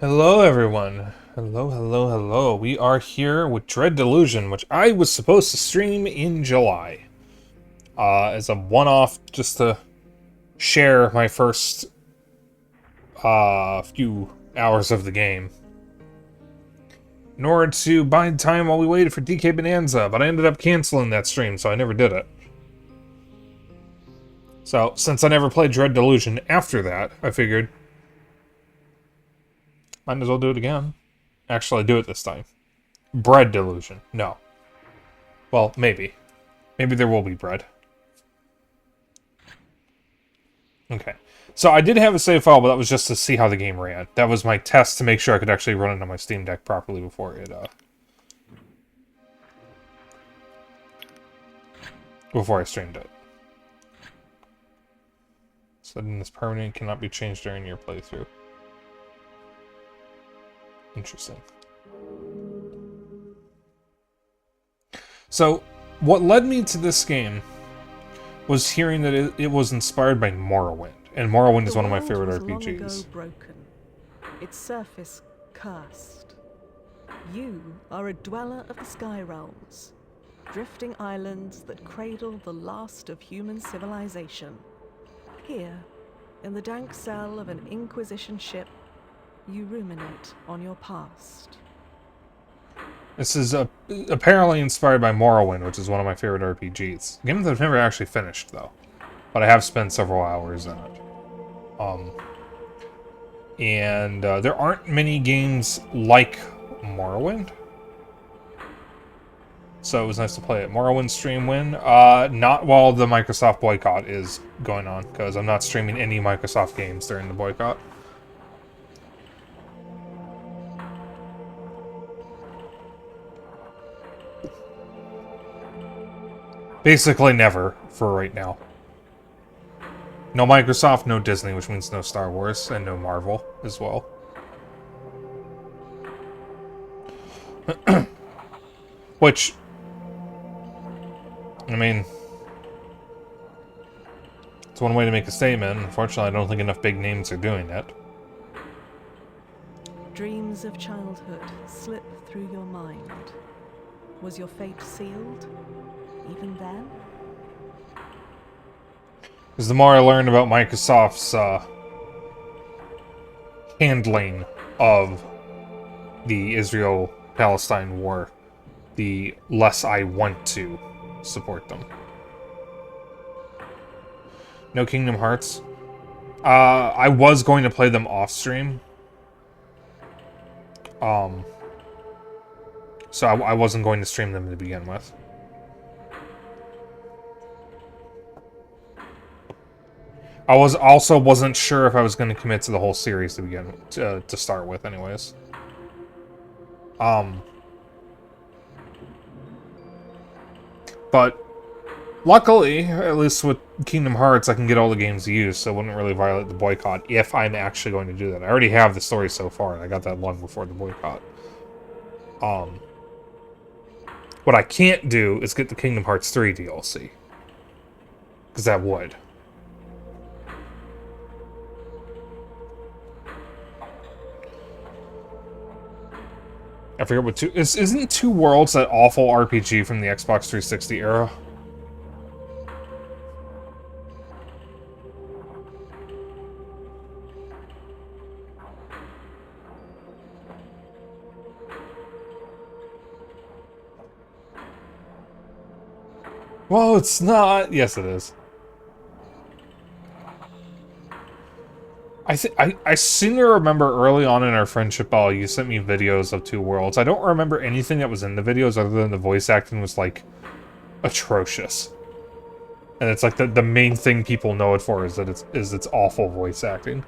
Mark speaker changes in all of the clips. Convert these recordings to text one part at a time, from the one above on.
Speaker 1: Hello, everyone. Hello, hello, hello. We are here with Delusion, which I was supposed to stream in July. As a one-off, just to share my first few hours of the game. In order to buy time while we waited for DK Bonanza, but I ended up canceling that stream, so I never did it. So, since I never played Delusion after that, I figured might as well do it again. Actually, do it this time. Bread Delusion. No. Well, maybe. Maybe there will be bread. Okay. So I did have a save file, but that was just to see how the game ran. That was my test to make sure I could actually run it on my Steam Deck properly before I streamed it. Setting this permanent cannot be changed during your playthrough. Interesting. So, what led me to this game was hearing that it was inspired by Morrowind, and Morrowind is one of my favorite RPGs.
Speaker 2: Long ago broken, its surface cursed. You are a dweller of the sky realms, drifting islands that cradle the last of human civilization. Here, in the dank cell of an Inquisition ship, you ruminate on your past.
Speaker 1: This is apparently inspired by Morrowind, which is one of my favorite RPGs. A game that I've never actually finished, though. But I have spent several hours in it. There aren't many games like Morrowind. So it was nice to play it. Morrowind stream win. Not while the Microsoft boycott is going on, because I'm not streaming any Microsoft games during the boycott. Basically never, for right now. No Microsoft, no Disney, which means no Star Wars, and no Marvel as well. Which, I mean, it's one way to make a statement. Unfortunately, I don't think enough big names are doing it.
Speaker 2: Dreams of childhood slip through your mind. Was your fate sealed, even then?
Speaker 1: Because the more I learned about Microsoft's handling of the Israel-Palestine war, the less I want to support them. No Kingdom Hearts. I was going to play them off-stream. So I wasn't going to stream them to begin with. I wasn't sure if I was going to commit to the whole series to start with, anyways. But luckily, at least with Kingdom Hearts, I can get all the games used, so it wouldn't really violate the boycott if I'm actually going to do that. I already have the story so far, and I got that long before the boycott. What I can't do is get the Kingdom Hearts 3 DLC. Because that would. I forget what isn't Two Worlds that awful RPG from the Xbox 360 era? Well, it's not. Yes, it is. I seem to remember early on in our friendship, you sent me videos of Two Worlds. I don't remember anything that was in the videos other than the voice acting was, like, atrocious. And it's like the main thing people know it for is that it's awful voice acting.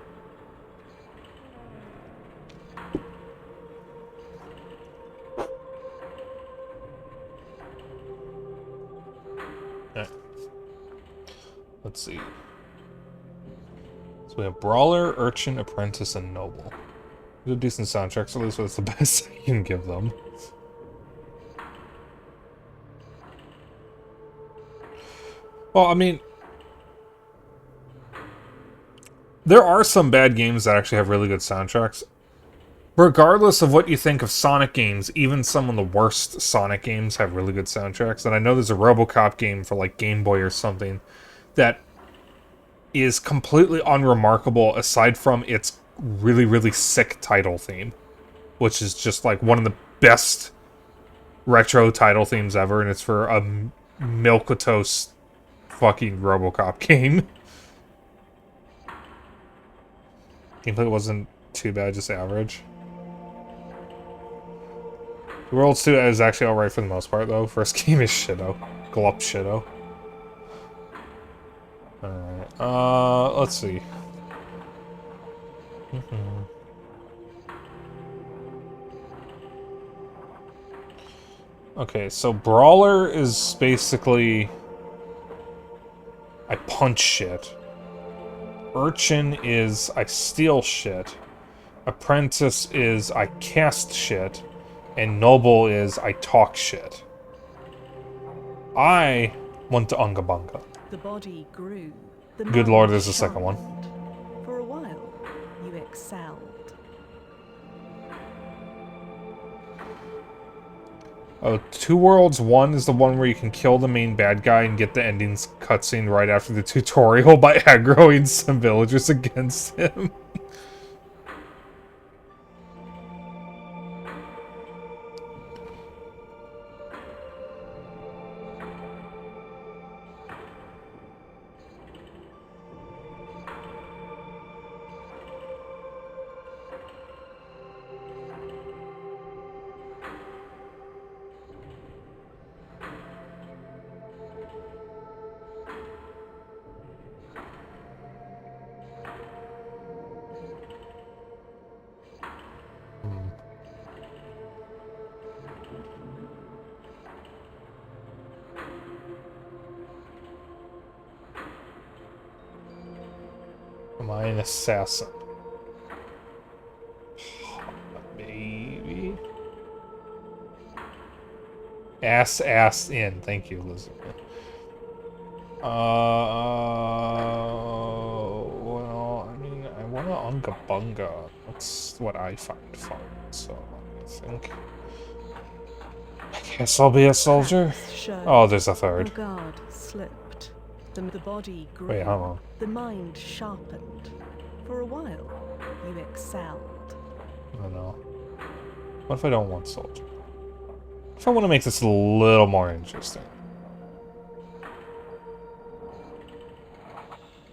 Speaker 1: Okay. Let's see. So we have Brawler, Urchin, Apprentice, and Noble. These are decent soundtracks, at least that's the best I can give them. Well, I mean, there are some bad games that actually have really good soundtracks. regardless of what you think of Sonic games, even some of the worst Sonic games have really good soundtracks. And I know there's a RoboCop game for like Game Boy or something that is completely unremarkable aside from its really, really sick title theme, which is just like one of the best retro title themes ever, and it's for a milquetoast fucking RoboCop game. Gameplay wasn't too bad, just average. The Worlds 2 is actually alright for the most part, though. First game is shitto. Glup shitto. Alright, let's see. Okay, so Brawler is basically... I punch shit. Urchin is I steal shit. Apprentice is I cast shit. And Noble is I talk shit. I went to Unga Bunga.
Speaker 2: The body grew. The
Speaker 1: Good lord, there's a second one.
Speaker 2: For a while, you excelled.
Speaker 1: Oh, Two Worlds 1 is the one where you can kill the main bad guy and get the endings cutscene right after the tutorial by aggroing some villagers against him. Am I an assassin? Maybe. Ass in. Thank you, Elizabeth. Well, I mean, I want to Unga Bunga. That's what I find fun, so I think... I guess I'll be a soldier. Oh, there's a third.
Speaker 2: Your guard slipped. The body grew.
Speaker 1: Wait, hold on.
Speaker 2: The mind sharpened. For a while, you excelled.
Speaker 1: I don't know. What if I don't want soldier? If I want to make this a little more interesting.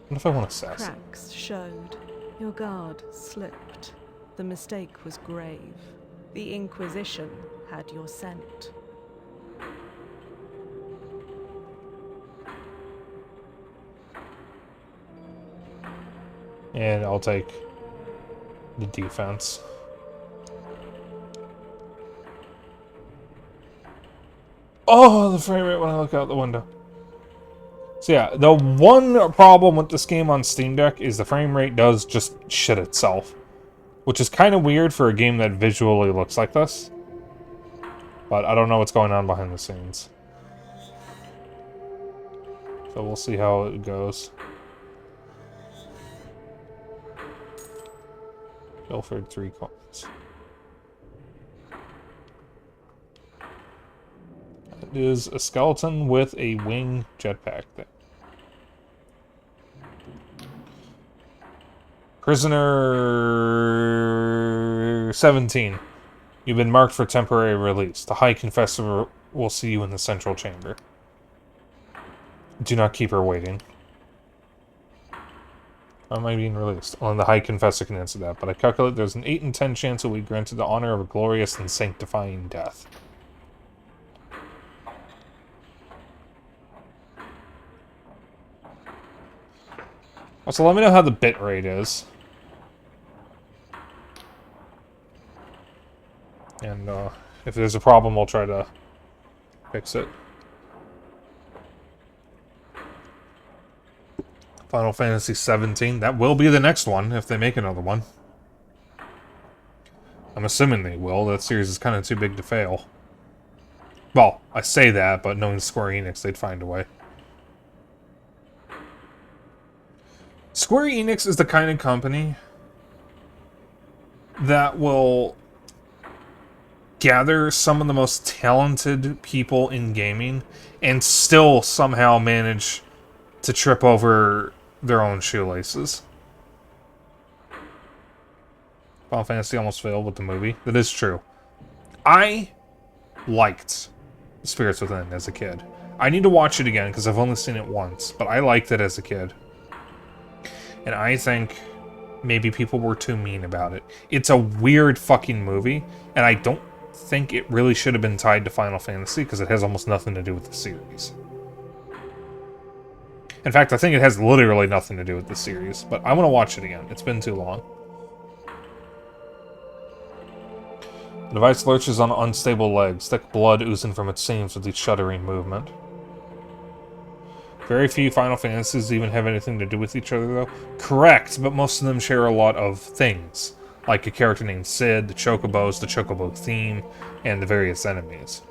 Speaker 1: What if I want assassin?
Speaker 2: Cracks showed. Your guard slipped. The mistake was grave. The Inquisition had your scent.
Speaker 1: And I'll take the defense. Oh, the frame rate when I look out the window. So yeah, the one problem with this game on Steam Deck is the frame rate does just shit itself. Which is kind of weird for a game that visually looks like this. But I don't know what's going on behind the scenes. So we'll see how it goes. Pilfered 3 coins. That is a skeleton with a wing jetpack thing. Prisoner 17. You've been marked for temporary release. The High Confessor will see you in the central chamber. Do not keep her waiting. How am I being released? Only the High Confessor can answer that, but I calculate there's an 8 in 10 chance you'll be granted the honor of a glorious and sanctifying death. Also, let me know how the bit rate is. And if there's a problem, we'll try to fix it. Final Fantasy 17. That will be the next one, if they make another one. I'm assuming they will. That series is kind of too big to fail. Well, I say that, but knowing Square Enix, they'd find a way. Square Enix is the kind of company that will gather some of the most talented people in gaming and still somehow manage to trip over their own shoelaces. Final Fantasy almost failed with the movie. That is true. I liked Spirits Within as a kid. I need to watch it again because I've only seen it once, but I liked it as a kid. And I think maybe people were too mean about it. It's a weird fucking movie, and I don't think it really should have been tied to Final Fantasy because it has almost nothing to do with the series. In fact, I think it has literally nothing to do with the series, but I want to watch it again. It's been too long. The device lurches on unstable legs, thick blood oozing from its seams with each shuddering movement. Very few Final Fantasies even have anything to do with each other, though. Correct, but most of them share a lot of things, like a character named Sid, the Chocobos, the Chocobo theme, and the various enemies.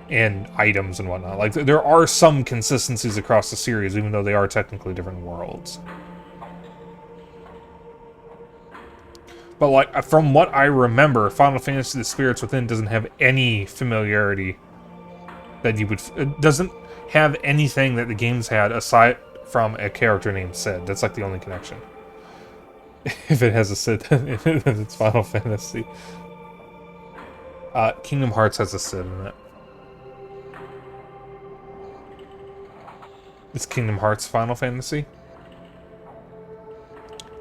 Speaker 1: And items and whatnot. Like, there are some consistencies across the series, even though they are technically different worlds. But, like, from what I remember, Final Fantasy The Spirits Within doesn't have any familiarity that you would... It doesn't have anything that the games had aside from a character named Sid. That's, like, the only connection. If it has a Sid, then it's Final Fantasy. Kingdom Hearts has a Sid in it. It's Kingdom Hearts Final Fantasy.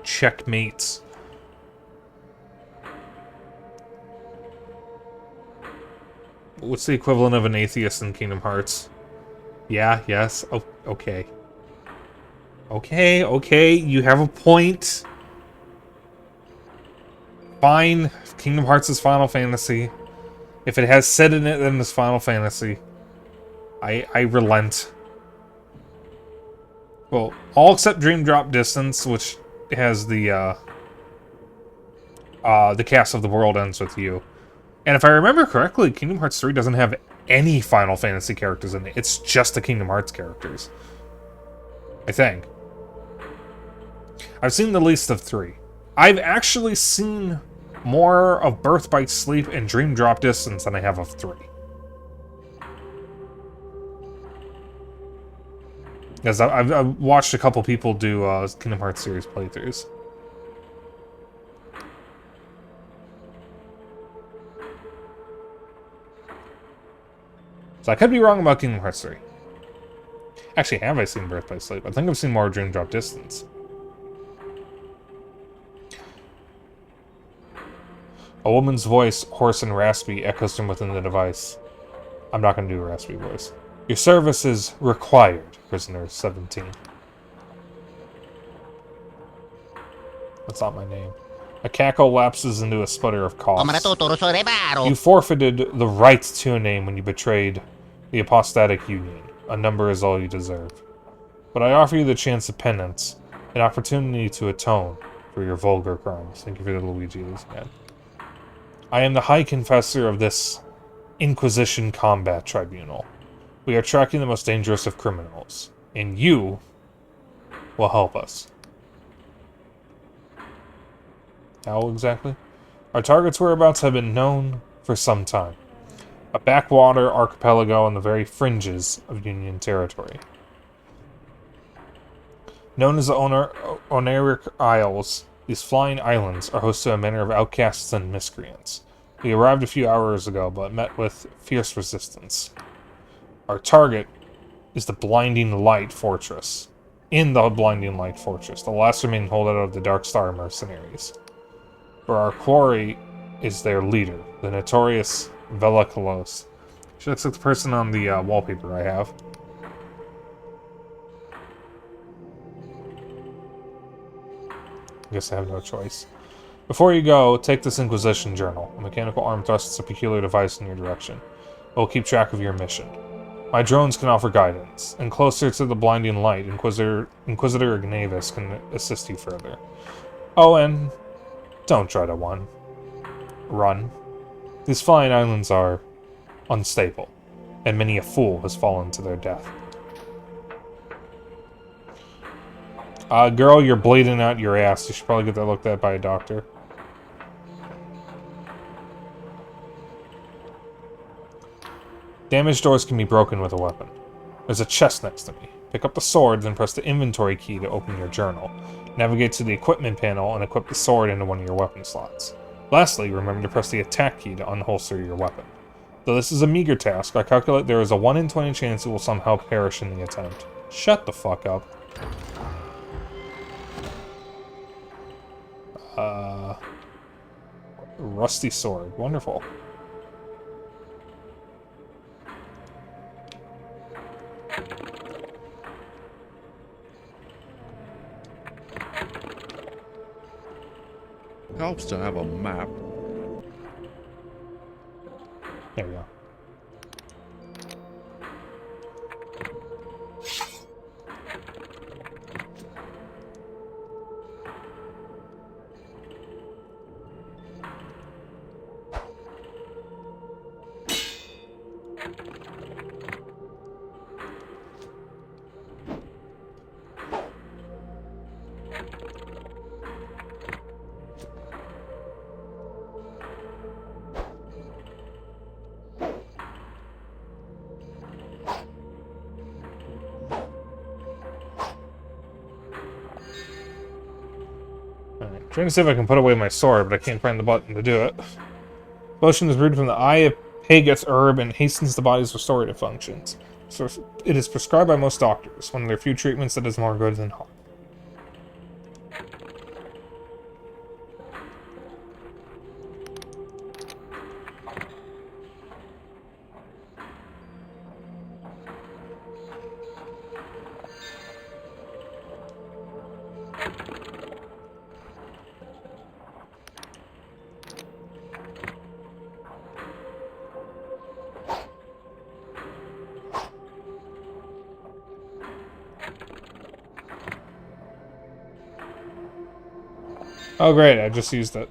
Speaker 1: Checkmates. What's the equivalent of an atheist in Kingdom Hearts? Yeah, yes, oh, okay. Okay, you have a point. Fine, Kingdom Hearts is Final Fantasy. If it has Sid in it, then it's Final Fantasy. I relent. Well, all except Dream Drop Distance, which has the cast of The World Ends With You. And if I remember correctly, Kingdom Hearts 3 doesn't have any Final Fantasy characters in it. It's just the Kingdom Hearts characters. I think. I've seen the least of 3. I've actually seen more of Birth by Sleep and Dream Drop Distance than I have of 3. Because I've watched a couple people do Kingdom Hearts series playthroughs. So I could be wrong about Kingdom Hearts 3. Actually, have I seen Birth by Sleep? I think I've seen more Dream Drop Distance. A woman's voice, hoarse and raspy, echoes from within the device. I'm not going to do a raspy voice. Your service is required, prisoner 17. That's not my name. A cackle lapses into a sputter of coughs. You forfeited the right to a name when you betrayed the apostatic union. A number is all you deserve. But I offer you the chance of penance, an opportunity to atone for your vulgar crimes. Thank you for the Luigi man. I am the High Confessor of this Inquisition Combat Tribunal. We are tracking the most dangerous of criminals, and you will help us. How exactly? Our target's whereabouts have been known for some time. A backwater archipelago on the very fringes of Union territory. Known as the Oneric Isles, these flying islands are host to a manner of outcasts and miscreants. We arrived a few hours ago, but met with fierce resistance. Our target is the Blinding Light Fortress. In the Blinding Light Fortress, the last remaining holdout of the Dark Star mercenaries. For our quarry is their leader, the notorious Vela Kalos. She looks like the person on the wallpaper I have. I guess I have no choice. Before you go, take this Inquisition journal. A mechanical arm thrusts a peculiar device in your direction. It will keep track of your mission. My drones can offer guidance, and closer to the Blinding Light, Inquisitor Ignavis can assist you further. Oh, and don't try to run. These flying islands are unstable, and many a fool has fallen to their death. Girl, you're bleeding out your ass. You should probably get that looked at by a doctor. Damaged doors can be broken with a weapon. There's a chest next to me. Pick up the sword, then press the inventory key to open your journal. Navigate to the equipment panel and equip the sword into one of your weapon slots. Lastly, remember to press the attack key to unholster your weapon. Though this is a meager task, I calculate there is a 1 in 20 chance it will somehow perish in the attempt. Shut the fuck up. Rusty sword. Wonderful.
Speaker 3: Helps to have a map.
Speaker 1: There we go. Alright, trying to see if I can put away my sword, but I can't find the button to do it. Potion is brewed from the eye of Pageth herb and hastens the body's restorative functions. So it is prescribed by most doctors, one of their few treatments that does more good than harm. Oh great, I just used it.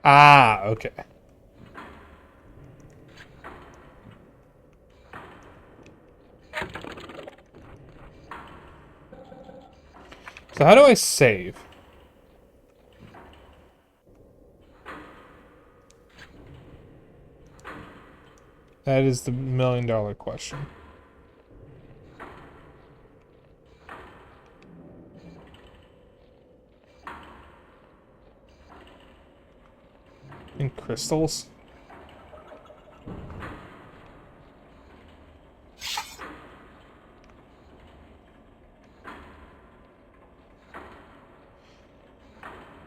Speaker 1: Ah, okay. So how do I save? That is the $1,000,000 question. In crystals?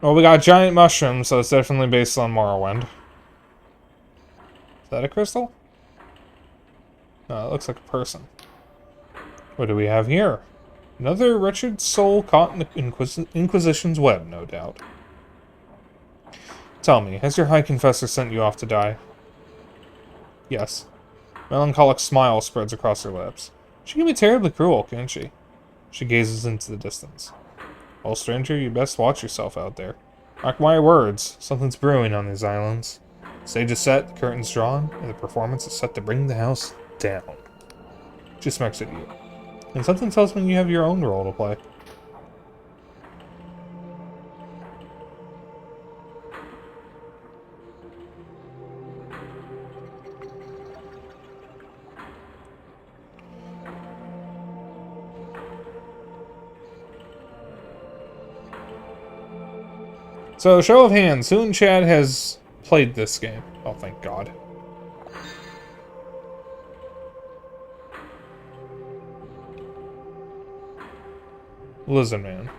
Speaker 1: Well, we got giant mushrooms, so it's definitely based on Morrowind. Is that a crystal? No, it looks like a person. What do we have here? Another wretched soul caught in the Inquisition's web, no doubt. Tell me, has your High Confessor sent you off to die? Yes. Melancholic smile spreads across her lips. She can be terribly cruel, can't she? She gazes into the distance. Well, stranger, you best watch yourself out there. Mark my words, something's brewing on these islands. Stage is set, the curtain's drawn, and the performance is set to bring the house down. She smacks at you. And something tells me you have your own role to play. So, show of hands, who in chat has played this game? Oh, thank God. Lizard Man.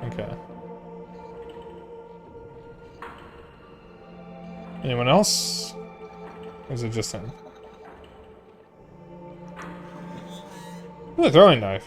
Speaker 1: Okay. Anyone else? Or is it just him? Ooh, a throwing knife.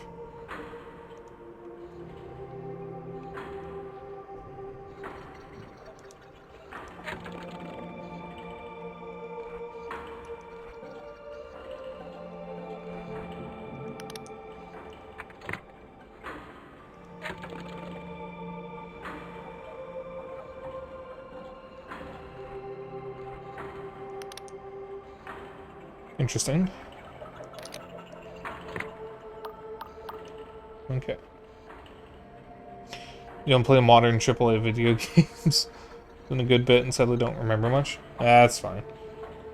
Speaker 1: Interesting. Okay. You don't play modern AAA video games? Been a good bit and sadly don't remember much. That's fine.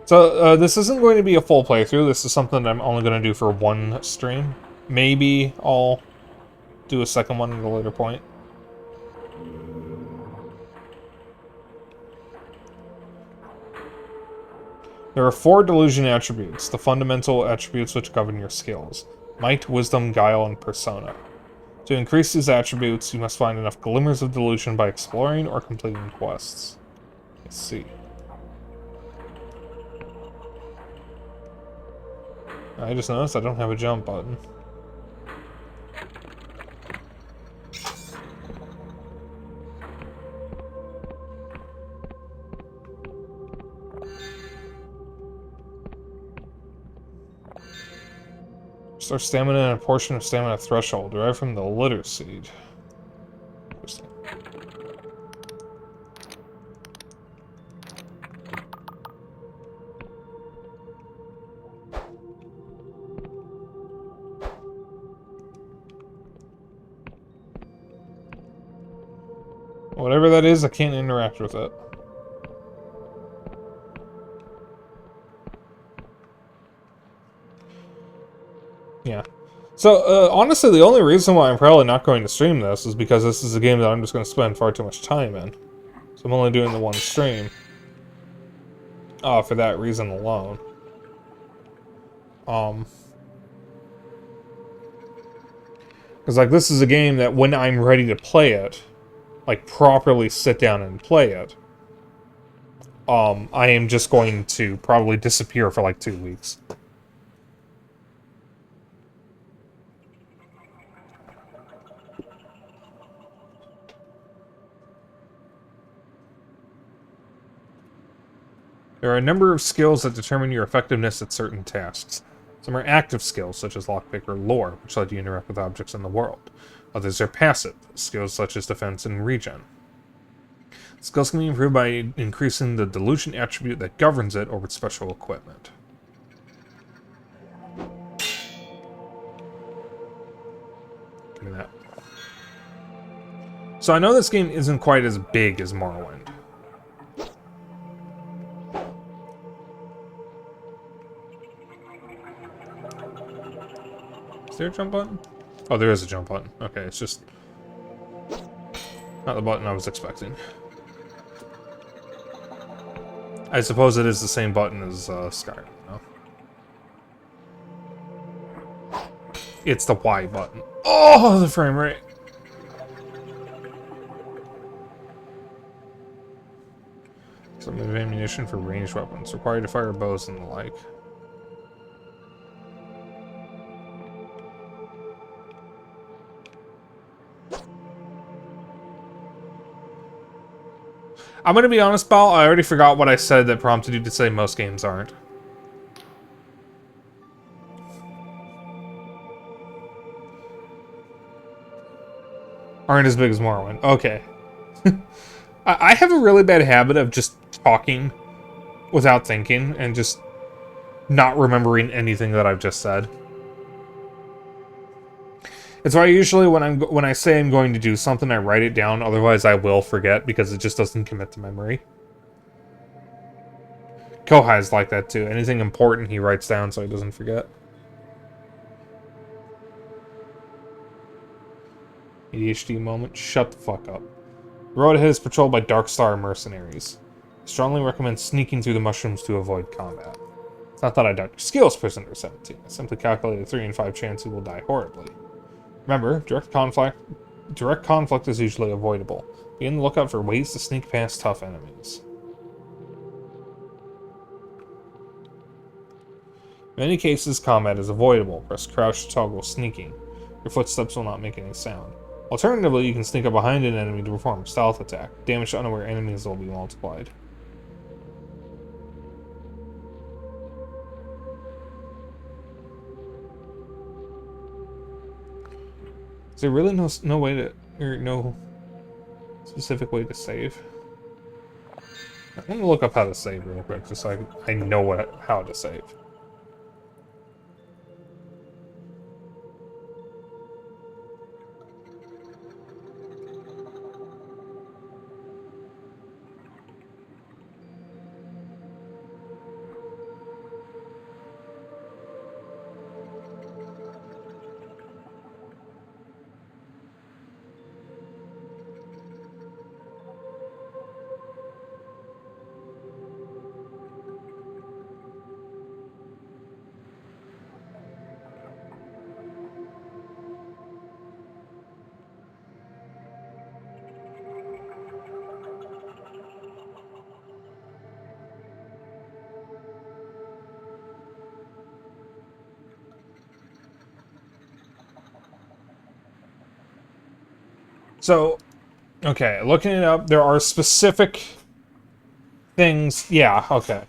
Speaker 1: So, this isn't going to be a full playthrough. This is something that I'm only going to do for one stream. Maybe I'll do a second one at a later point. There are 4 Delusion attributes, the fundamental attributes which govern your skills. Might, Wisdom, Guile, and Persona. To increase these attributes, you must find enough glimmers of Delusion by exploring or completing quests. Let's see. I just noticed I don't have a jump button. Restore stamina and a portion of stamina threshold derived from the litter seed. Interesting. Whatever that is, I can't interact with it. Yeah. So, honestly, the only reason why I'm probably not going to stream this is because this is a game that I'm just going to spend far too much time in. So I'm only doing the one stream. For that reason alone. Because, like, this is a game that when I'm ready to play it, like, properly sit down and play it, I am just going to probably disappear for, like, 2 weeks. There are a number of skills that determine your effectiveness at certain tasks. Some are active skills, such as lockpick or lore, which let you interact with objects in the world. Others are passive, skills such as defense and regen. Skills can be improved by increasing the Delusion attribute that governs it or with special equipment. Give me that. So I know this game isn't quite as big as Morrowind. Is there a jump button? Oh, there is a jump button. Okay, it's just not the button I was expecting. I suppose it is the same button as Skyrim, no? It's the Y button. Oh, the frame rate! Some of ammunition for ranged weapons. Required to fire bows and the like. I'm gonna be honest, Paul, I already forgot what I said that prompted you to say most games aren't. Aren't as big as Morrowind. Okay. I have a really bad habit of just talking without thinking and just not remembering anything that I've just said. It's why usually when I say I'm going to do something, I write it down. Otherwise, I will forget because it just doesn't commit to memory. Kohai's like that too. Anything important he writes down so he doesn't forget. ADHD moment. Shut the fuck up. The road ahead is patrolled by Darkstar mercenaries. I strongly recommend sneaking through the mushrooms to avoid combat. It's not that I doubt your skills, Prisoner 17. I simply calculated a 3 in 5 chance you will die horribly. Remember, direct conflict is usually avoidable. Be on the lookout for ways to sneak past tough enemies. In many cases, combat is avoidable. Press crouch to toggle sneaking. Your footsteps will not make any sound. Alternatively, you can sneak up behind an enemy to perform a stealth attack. Damage to unaware enemies will be multiplied. Is there really no way to, or no specific way to save? I'm gonna look up how to save real quick, just so I know how to save. So, okay, looking it up, there are specific things. Yeah, okay.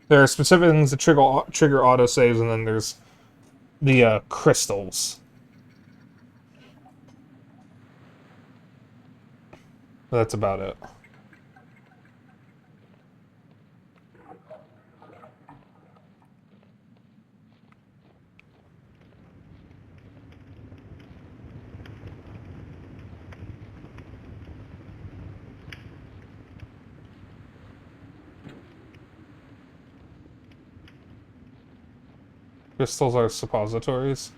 Speaker 1: There are specific things that trigger autosaves, and then there's the crystals. That's about it. Crystals are suppositories.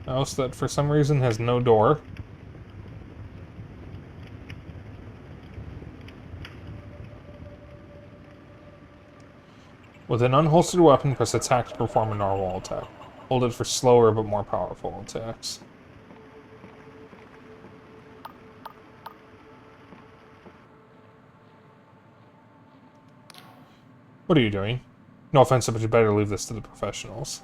Speaker 1: House that for some reason has no door. With an unholstered weapon, press attack to perform a normal attack. Hold it for slower but more powerful attacks. What are you doing? No offense, but you better leave this to the professionals.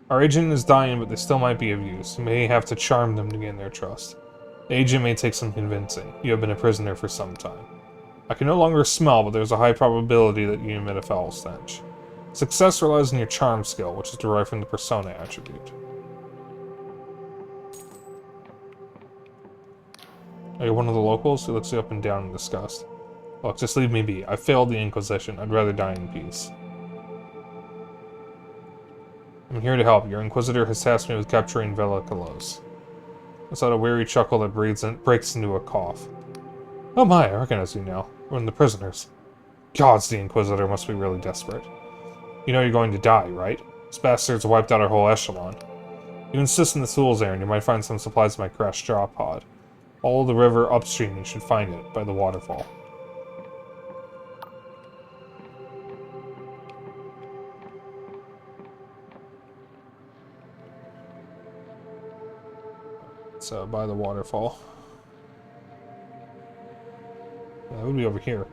Speaker 1: Our agent is dying, but they still might be of use. You may have to charm them to gain their trust. The agent may take some convincing. You have been a prisoner for some time. I can no longer smell, but there's a high probability that you emit a foul stench. Success relies on your charm skill, which is derived from the persona attribute. Are you one of the locals? He looks you up and down in disgust. Look, just leave me be. I failed the Inquisition. I'd rather die in peace. I'm here to help. Your Inquisitor has tasked me with capturing Villa Kalos. It's not a weary chuckle that breaks into a cough. Oh my, I recognize you now. We're in the prisoners. Gods, the Inquisitor must be really desperate. You know you're going to die, right? These bastards wiped out our whole echelon. You insist on the Fool's errand, you might find some supplies in my crashed straw pod. Follow the river upstream, you should find it, by the waterfall. So, by the waterfall. That would be over here.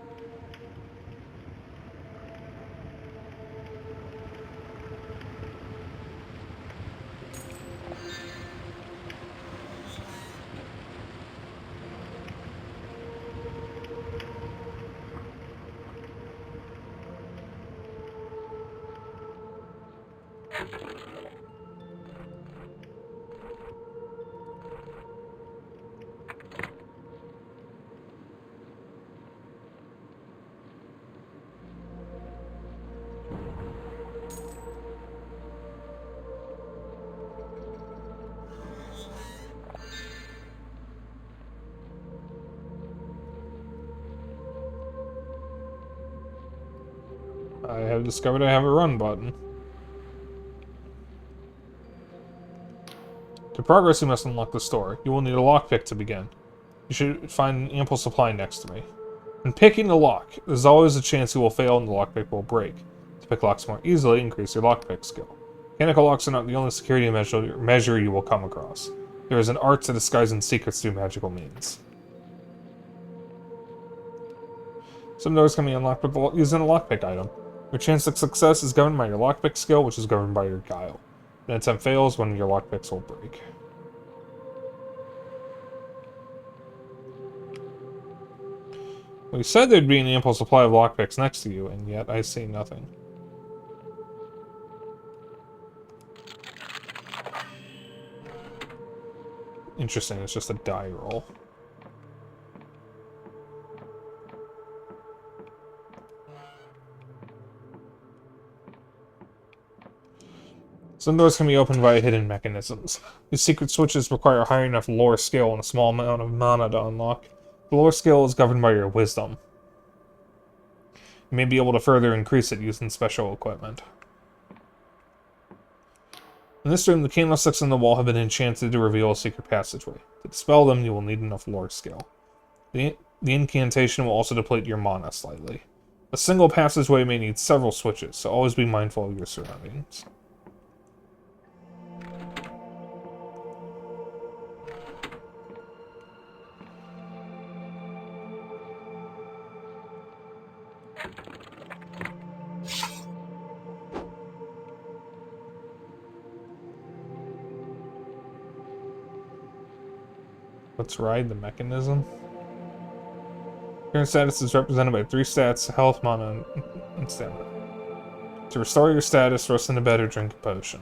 Speaker 1: I have discovered I have a run button. To progress, you must unlock the store. You will need a lockpick to begin. You should find an ample supply next to me. When picking the lock, there's always a chance you will fail and the lockpick will break. To pick locks more easily, increase your lockpick skill. Mechanical locks are not the only security measure you will come across. There is an art to disguising secrets through magical means. Some doors can be unlocked using a lockpick item. Your chance of success is governed by your lockpick skill, which is governed by your guile. An attempt fails, one of your lockpicks will break. Well, you said there'd be an ample supply of lockpicks next to you, and yet I see nothing. Interesting, it's just a die roll. Some doors can be opened via hidden mechanisms. These secret switches require a high enough lore skill and a small amount of mana to unlock. The lore skill is governed by your wisdom. You may be able to further increase it using special equipment. In this room, the candlesticks on the wall have been enchanted to reveal a secret passageway. To dispel them, you will need enough lore skill. The incantation will also deplete your mana slightly. A single passageway may need several switches, so always be mindful of your surroundings. Let's ride the mechanism. Current status is represented by 3 stats: health, mana, and stamina. To restore your status, rest in a bed or drink a potion.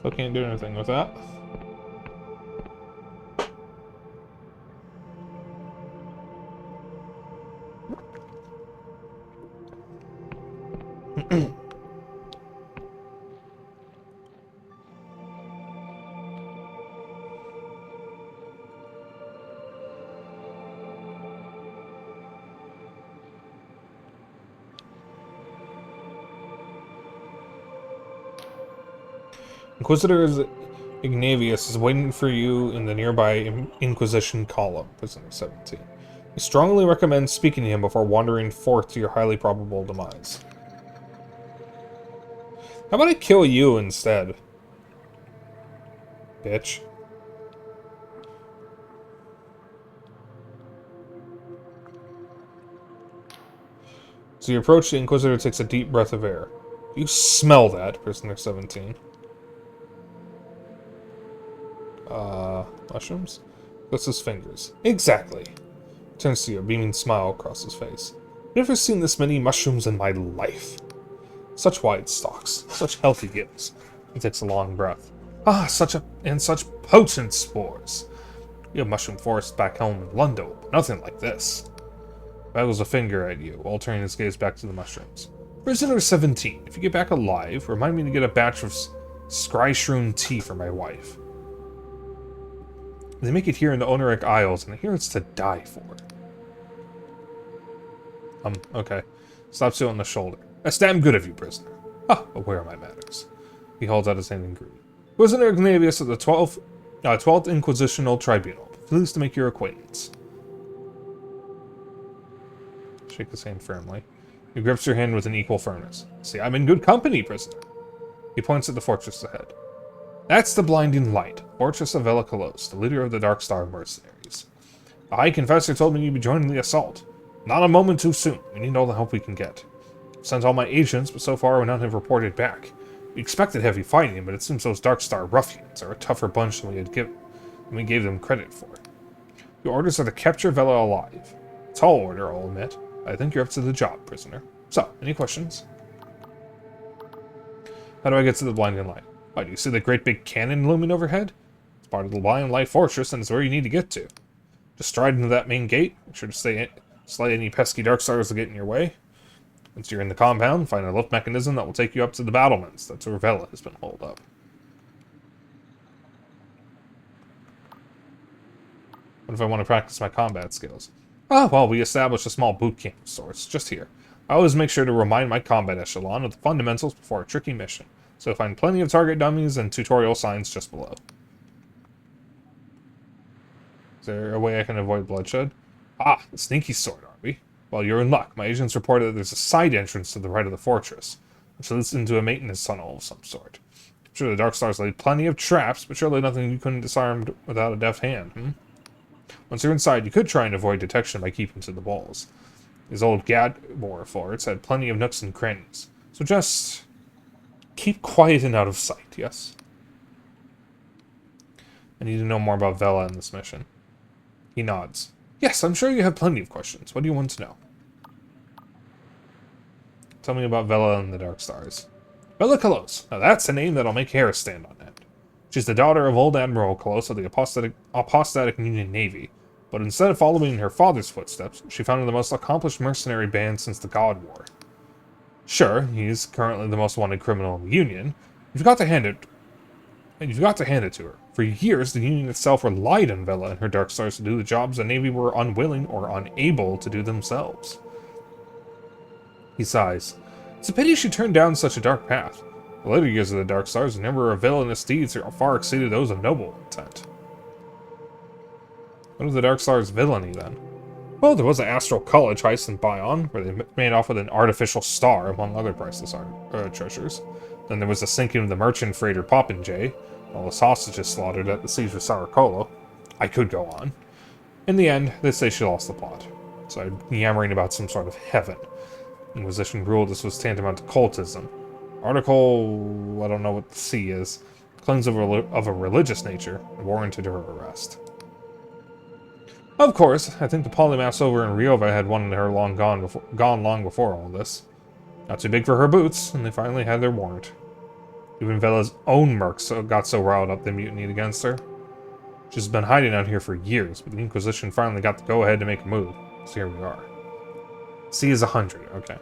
Speaker 1: I can't do anything with that. Inquisitor Ignavius is waiting for you in the nearby Inquisition column, Prisoner 17. We strongly recommend speaking to him before wandering forth to your highly probable demise. How about I kill you instead? Bitch. As you approach, the Inquisitor takes a deep breath of air. You smell that, Prisoner 17. Mushrooms? Clicks his fingers. Exactly. Turns to you, a beaming smile across his face. I've never seen this many mushrooms in my life. Such wide stalks, such healthy gills. He takes a long breath. Ah, such potent spores. We have mushroom forests back home in London, but nothing like this. Waggles a finger at you, while turning his gaze back to the mushrooms. Prisoner 17, if you get back alive, remind me to get a batch of Scryshroom tea for my wife. They make it here in the Oniric Isles, and I hear it's to die for. Okay. Slaps you on the shoulder. That's damn good of you, prisoner. Ah, aware of my matters. He holds out his hand in greeting. Prisoner Ignavius of the 12th Inquisitional Tribunal. Pleased to make your acquaintance. Shake his hand firmly. He grips your hand with an equal firmness. See, I'm in good company, prisoner. He points at the fortress ahead. That's the Blinding Light, Fortress of Velikalos, the leader of the Dark Star mercenaries. The High Confessor told me you'd be joining the assault. Not a moment too soon. We need all the help we can get. I've sent all my agents, but so far none have reported back. We expected heavy fighting, but it seems those Dark Star ruffians are a tougher bunch than we gave them credit for. Your orders are to capture Vela alive. Tall order, I'll admit. I think you're up to the job, prisoner. So, any questions? How do I get to the Blinding Light? Why, do you see the great big cannon looming overhead? It's part of the Blinding Light Fortress, and it's where you need to get to. Just stride into that main gate. Make sure to slay any pesky Darkstars that get in your way. Once you're in the compound, find a lift mechanism that will take you up to the battlements. That's where Vela has been holed up. What if I want to practice my combat skills? Ah, well, we established a small boot camp of sorts, just here. I always make sure to remind my combat echelon of the fundamentals before a tricky mission, so find plenty of target dummies and tutorial signs just below. Is there a way I can avoid bloodshed? Ah, the sneaky sort, are we? Well, you're in luck. My agents reported that there's a side entrance to the right of the fortress, which leads into a maintenance tunnel of some sort. I'm sure the Darkstars laid plenty of traps, but surely nothing you couldn't disarm without a deft hand, Once you're inside, you could try and avoid detection by keeping to the walls. These old Gadbor forts had plenty of nooks and crannies, so just keep quiet and out of sight, yes? I need to know more about Vela in this mission. He nods. Yes, I'm sure you have plenty of questions. What do you want to know? Tell me about Vela and the Darkstars. Velikalos. Now that's a name that'll make hair stand on end. She's the daughter of old Admiral Kalos of the Apostatic Union Navy, But instead of following in her father's footsteps, she founded the most accomplished mercenary band since the God War. Sure, he's currently the most wanted criminal in the Union. You've got to hand it to her. For years, the Union itself relied on Vela and her Dark Stars to do the jobs the Navy were unwilling or unable to do themselves. He sighs. It's a pity she turned down such a dark path. The later years of the Dark Stars, the number of villainous deeds far exceeded those of noble intent. What was the Dark Stars' villainy, then? Well, there was an Astral College heist in Bion, where they made off with an artificial star, among other priceless treasures. Then there was the sinking of the merchant freighter Popinjay, all the hostages slaughtered at the siege of Saracolo. I could go on. In the end, they say she lost the plot. So yammering about some sort of heaven. Inquisition ruled this was tantamount to cultism. Article, I don't know what the C is, claims of a religious nature, warranted her arrest. Of course, I think the polymaths over in Ryova had one in her gone long before all this. Not too big for her boots, and they finally had their warrant. Even Vela's own mercs got so riled up they mutinied against her. She's been hiding out here for years, but the Inquisition finally got the go-ahead to make a move. So here we are. C is 100, okay.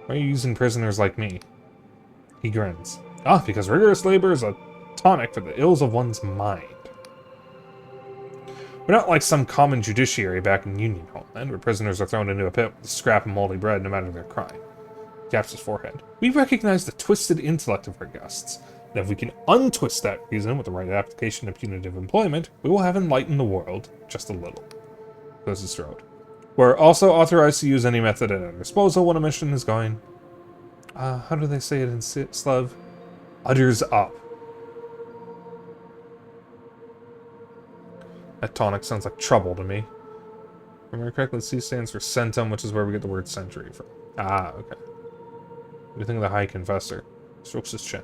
Speaker 1: Why are you using prisoners like me? He grins. Ah, because rigorous labor is a tonic for the ills of one's mind. We're not like some common judiciary back in Union Homeland, where prisoners are thrown into a pit with scrap and moldy bread no matter their crime. He taps his forehead. We recognize the twisted intellect of our guests, and if we can untwist that reason with the right application of punitive employment, we will have enlightened the world just a little. Closes his throat. We're also authorized to use any method at our disposal when a mission is going... how do they say it in Slav? Utters up. That tonic sounds like trouble to me. If I remember correctly, C stands for centum, which is where we get the word century from. Ah, okay. What do you think of the High Confessor? Strokes his chin.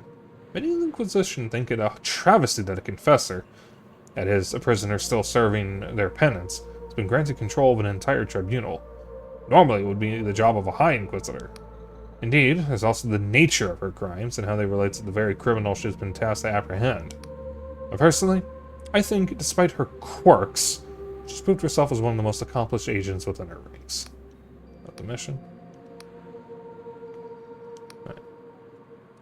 Speaker 1: Many in the Inquisition think it a travesty that a confessor, that is, a prisoner still serving their penance, has been granted control of an entire tribunal. Normally, it would be the job of a High Inquisitor. Indeed, there's also the nature of her crimes and how they relate to the very criminal she has been tasked to apprehend. But personally, I think, despite her quirks, she's proved herself as one of the most accomplished agents within her ranks. Not the mission. Right.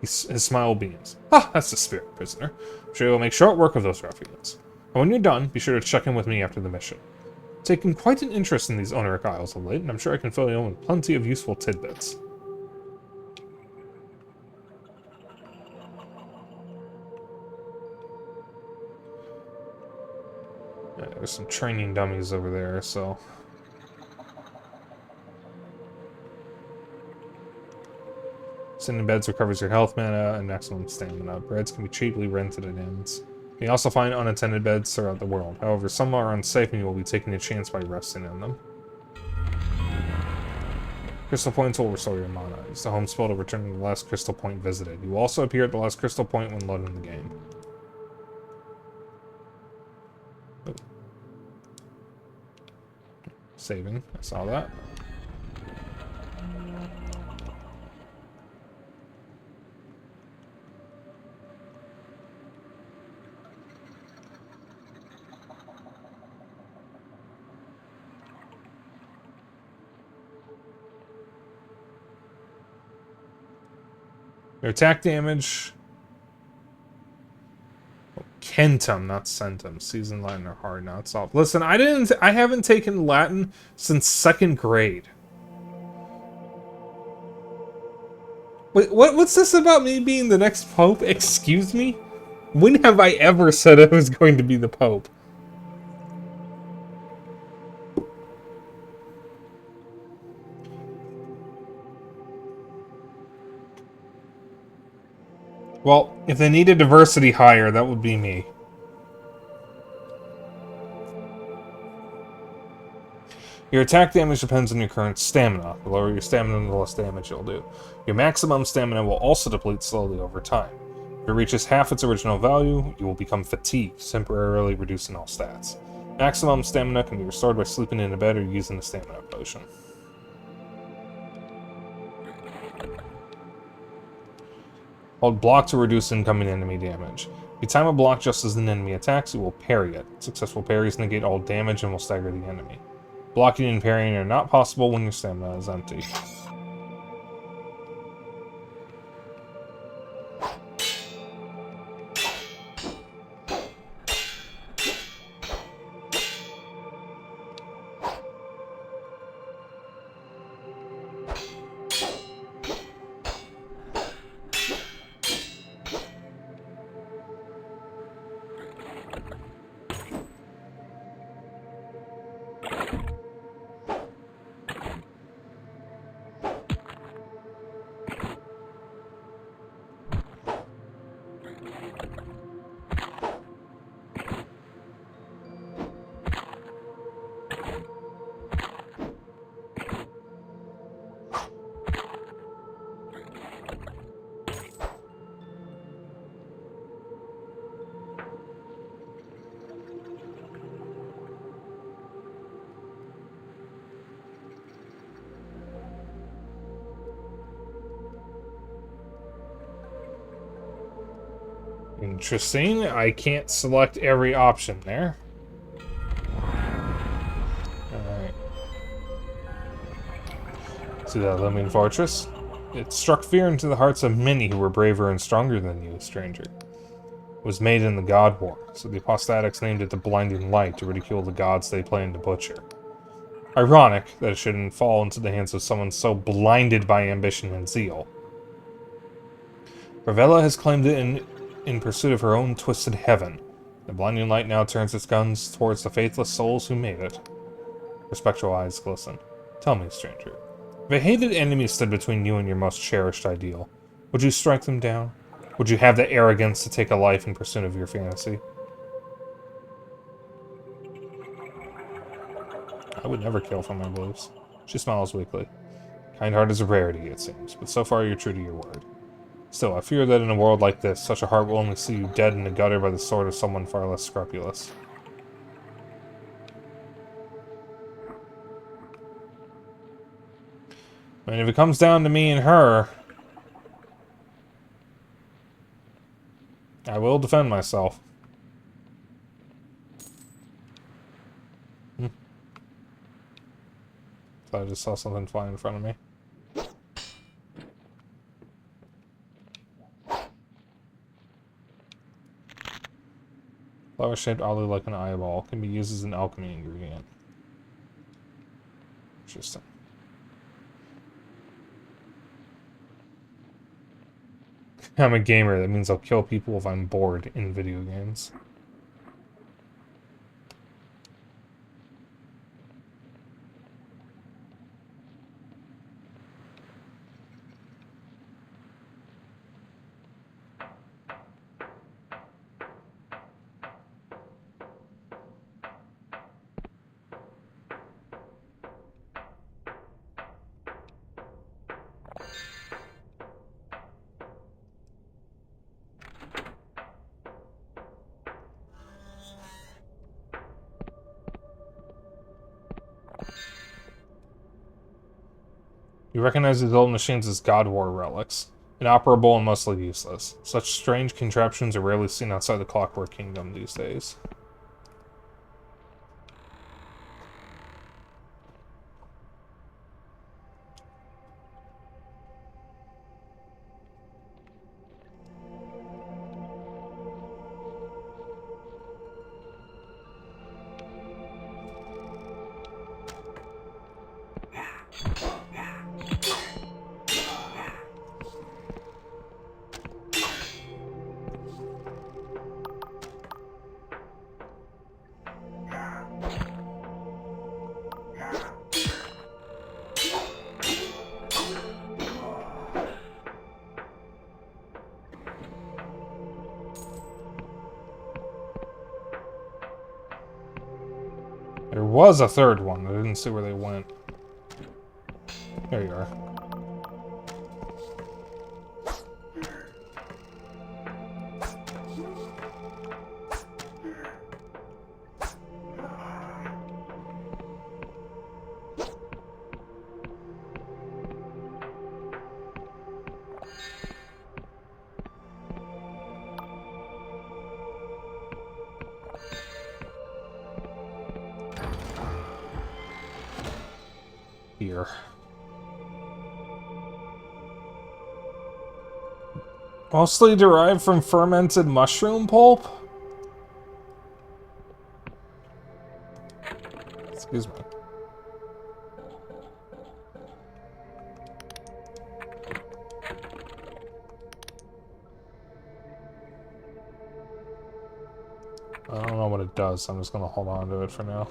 Speaker 1: His smile beams. Ah, that's the spirit, prisoner. I'm sure you'll make short work of those ruffians. And when you're done, be sure to check in with me after the mission. I've taken quite an interest in these Oniric Isles of late, and I'm sure I can fill you in with plenty of useful tidbits. Yeah, there's some training dummies over there, so... Sitting in beds recovers your health mana and maximum stamina. Beds can be cheaply rented at inns. You can also find unattended beds throughout the world. However, some are unsafe and you will be taking a chance by resting in them. Crystal points will restore your mana. Use the home spell to return to the last crystal point visited. You will also appear at the last crystal point when loading the game. Oh. Saving. I saw that. Your attack damage... Oh, Kentum, not Centum. Seasoned Latin are hard, not soft. Listen, I haven't taken Latin since 2nd grade. Wait, what's this about me being the next Pope? Excuse me? When have I ever said I was going to be the Pope? Well, if they needed diversity higher, that would be me. Your attack damage depends on your current stamina. The lower your stamina, the less damage you'll do. Your maximum stamina will also deplete slowly over time. If it reaches half its original value, you will become fatigued, temporarily reducing all stats. Maximum stamina can be restored by sleeping in a bed or using a stamina potion. Hold block to reduce incoming enemy damage. If you time a block just as an enemy attacks, you will parry it. Successful parries negate all damage and will stagger the enemy. Blocking and parrying are not possible when your stamina is empty. Interesting. I can't select every option there. Alright. See that Lemming Fortress? It struck fear into the hearts of many who were braver and stronger than you, stranger. It was made in the God War, so the apostatics named it the Blinding Light to ridicule the gods they planned to butcher. Ironic that it shouldn't fall into the hands of someone so blinded by ambition and zeal. Ravella has claimed it in pursuit of her own twisted heaven. The Blinding Light now turns its guns towards the faithless souls who made it. Her spectral eyes glisten. Tell me, stranger, if a hated enemy stood between you and your most cherished ideal, would you strike them down? Would you have the arrogance to take a life in pursuit of your fantasy? I would never kill for my beliefs. She smiles weakly. Kind heart is a rarity, it seems, but so far you're true to your word. Still, I fear that in a world like this, such a heart will only see you dead in the gutter by the sword of someone far less scrupulous. I mean, if it comes down to me and her, I will defend myself. Thought I just saw something fly in front of me. Flower shaped oddly like an eyeball. Can be used as an alchemy ingredient. Interesting. I'm a gamer. That means I'll kill people if I'm bored in video games. You recognize these old machines as God War relics, inoperable and mostly useless. Such strange contraptions are rarely seen outside the Clockwork Kingdom these days. There was a third one. I didn't see where they went. There you are. here. Mostly derived from fermented mushroom pulp? Excuse me. I don't know what it does, so I'm just gonna hold on to it for now.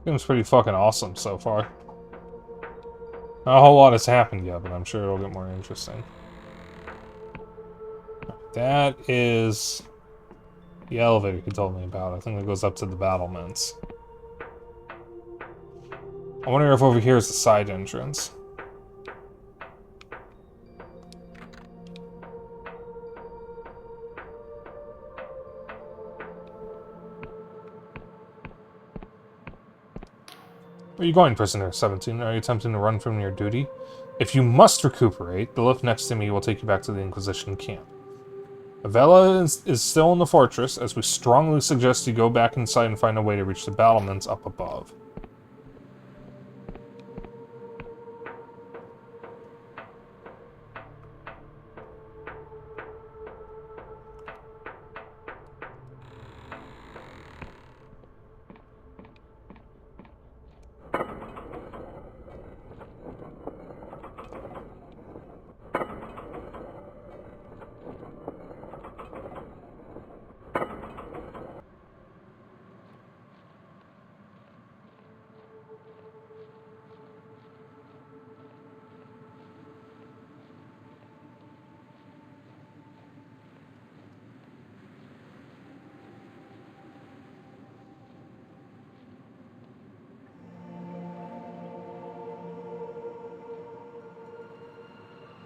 Speaker 1: Seems pretty fucking awesome so far. Not a whole lot has happened yet, but I'm sure it'll get more interesting. That is the elevator you told me about. I think it goes up to the battlements. I wonder if over here is the side entrance. Where are you going, prisoner 17? Are you attempting to run from your duty? If you must recuperate, the lift next to me will take you back to the Inquisition camp. Avella is still in the fortress, as we strongly suggest you go back inside and find a way to reach the battlements up above.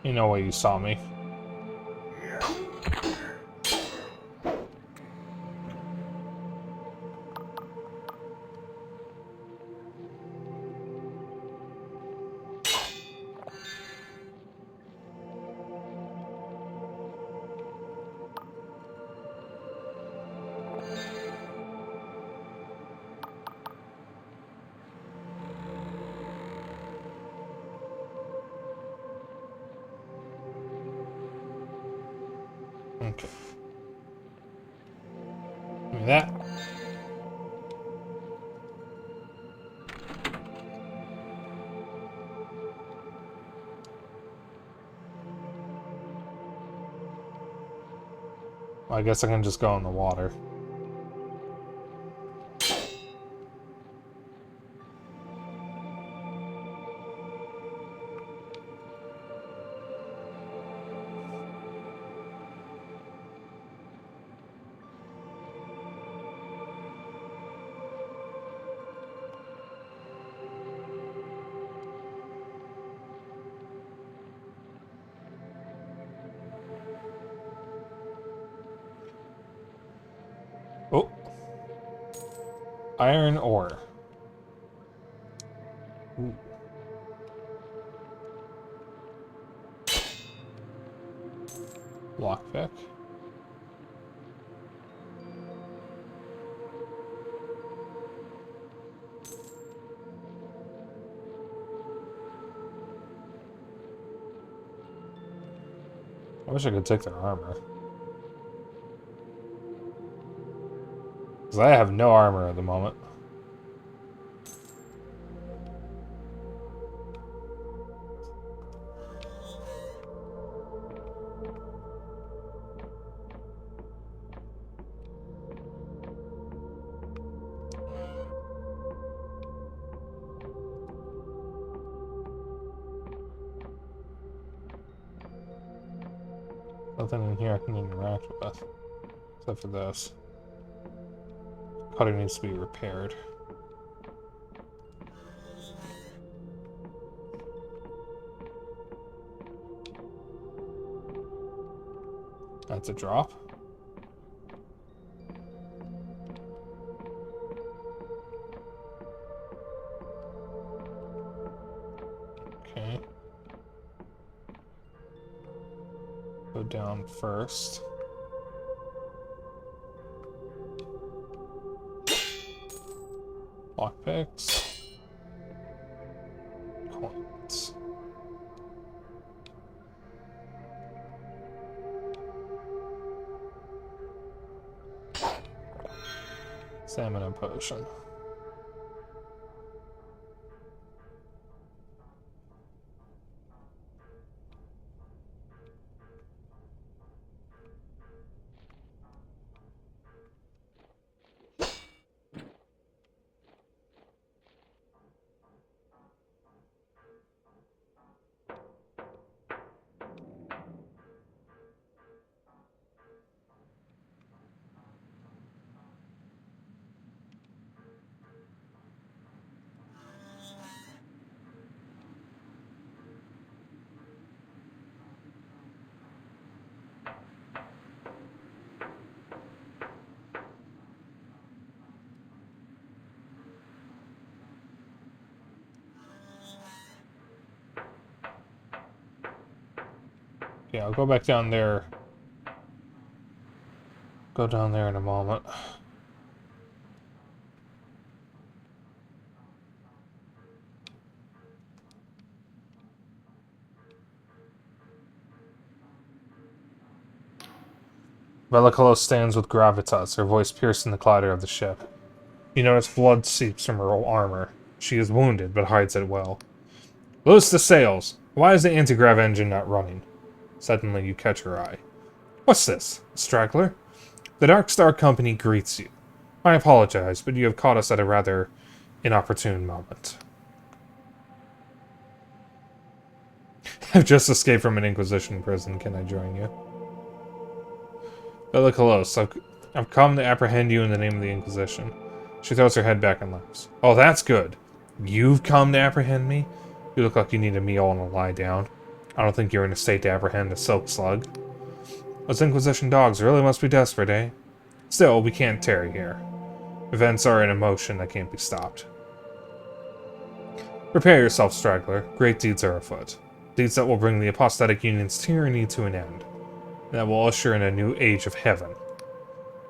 Speaker 1: You know why you saw me. Okay. Give me that. Well, I guess I can just go in the water. Oh. Iron ore. Ooh. Lockpick. I wish I could take their armor. Because I have no armor at the moment. Nothing in here I can interact with. Except for this. Cutter needs to be repaired. That's a drop. Okay. Go down first. Lockpicks. Coins. Stamina potion. Yeah, I'll go back down there. Go down there in a moment. Velikolos stands with gravitas, her voice piercing the clatter of the ship. You notice blood seeps from her armor. She is wounded, but hides it well. Loose the sails! Why is the anti-grav engine not running? Suddenly you catch her eye. What's this? A straggler? The Dark Star Company greets you. I apologize, but you have caught us at a rather inopportune moment. I've just escaped from an Inquisition prison. Can I join you? Velikolos, I've come to apprehend you in the name of the Inquisition. She throws her head back and laughs. Oh, that's good. You've come to apprehend me? You look like you need a meal and a lie down. I don't think you're in a state to apprehend a silk slug. Those Inquisition dogs really must be desperate, eh? Still, we can't tarry here. Events are in a motion that can't be stopped. Prepare yourself, straggler. Great deeds are afoot. Deeds that will bring the apostatic union's tyranny to an end. And that will usher in a new age of heaven.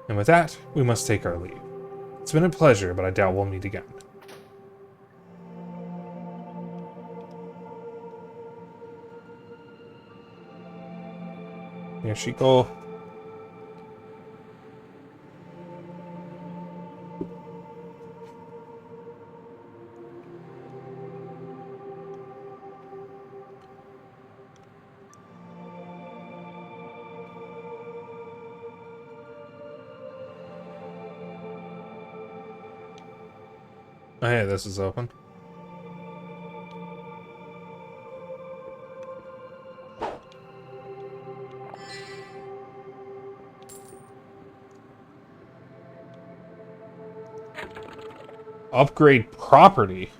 Speaker 1: And with that, we must take our leave. It's been a pleasure, but I doubt we'll meet again. Here she go. Oh, hey, this is open. Upgrade property.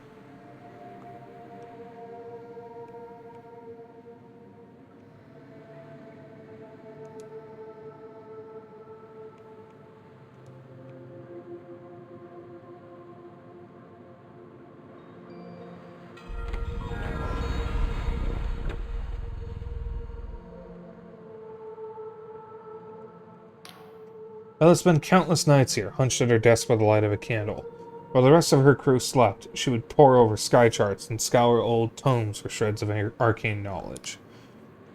Speaker 1: Ella spent countless nights here, hunched at her desk by the light of a candle. While the rest of her crew slept, she would pore over sky charts and scour old tomes for shreds of arcane knowledge.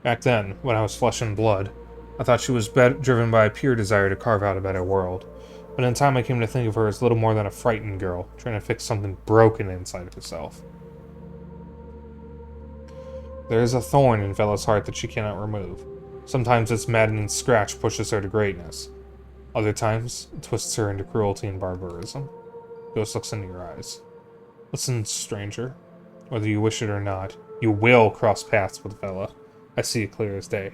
Speaker 1: Back then, when I was flesh and blood, I thought she was driven by a pure desire to carve out a better world. But in time I came to think of her as little more than a frightened girl, trying to fix something broken inside of herself. There is a thorn in Vela's heart that she cannot remove. Sometimes this maddening scratch pushes her to greatness. Other times, it twists her into cruelty and barbarism. Ghost looks into your eyes. Listen, stranger. Whether you wish it or not, you will cross paths with Vela. I see it clear as day.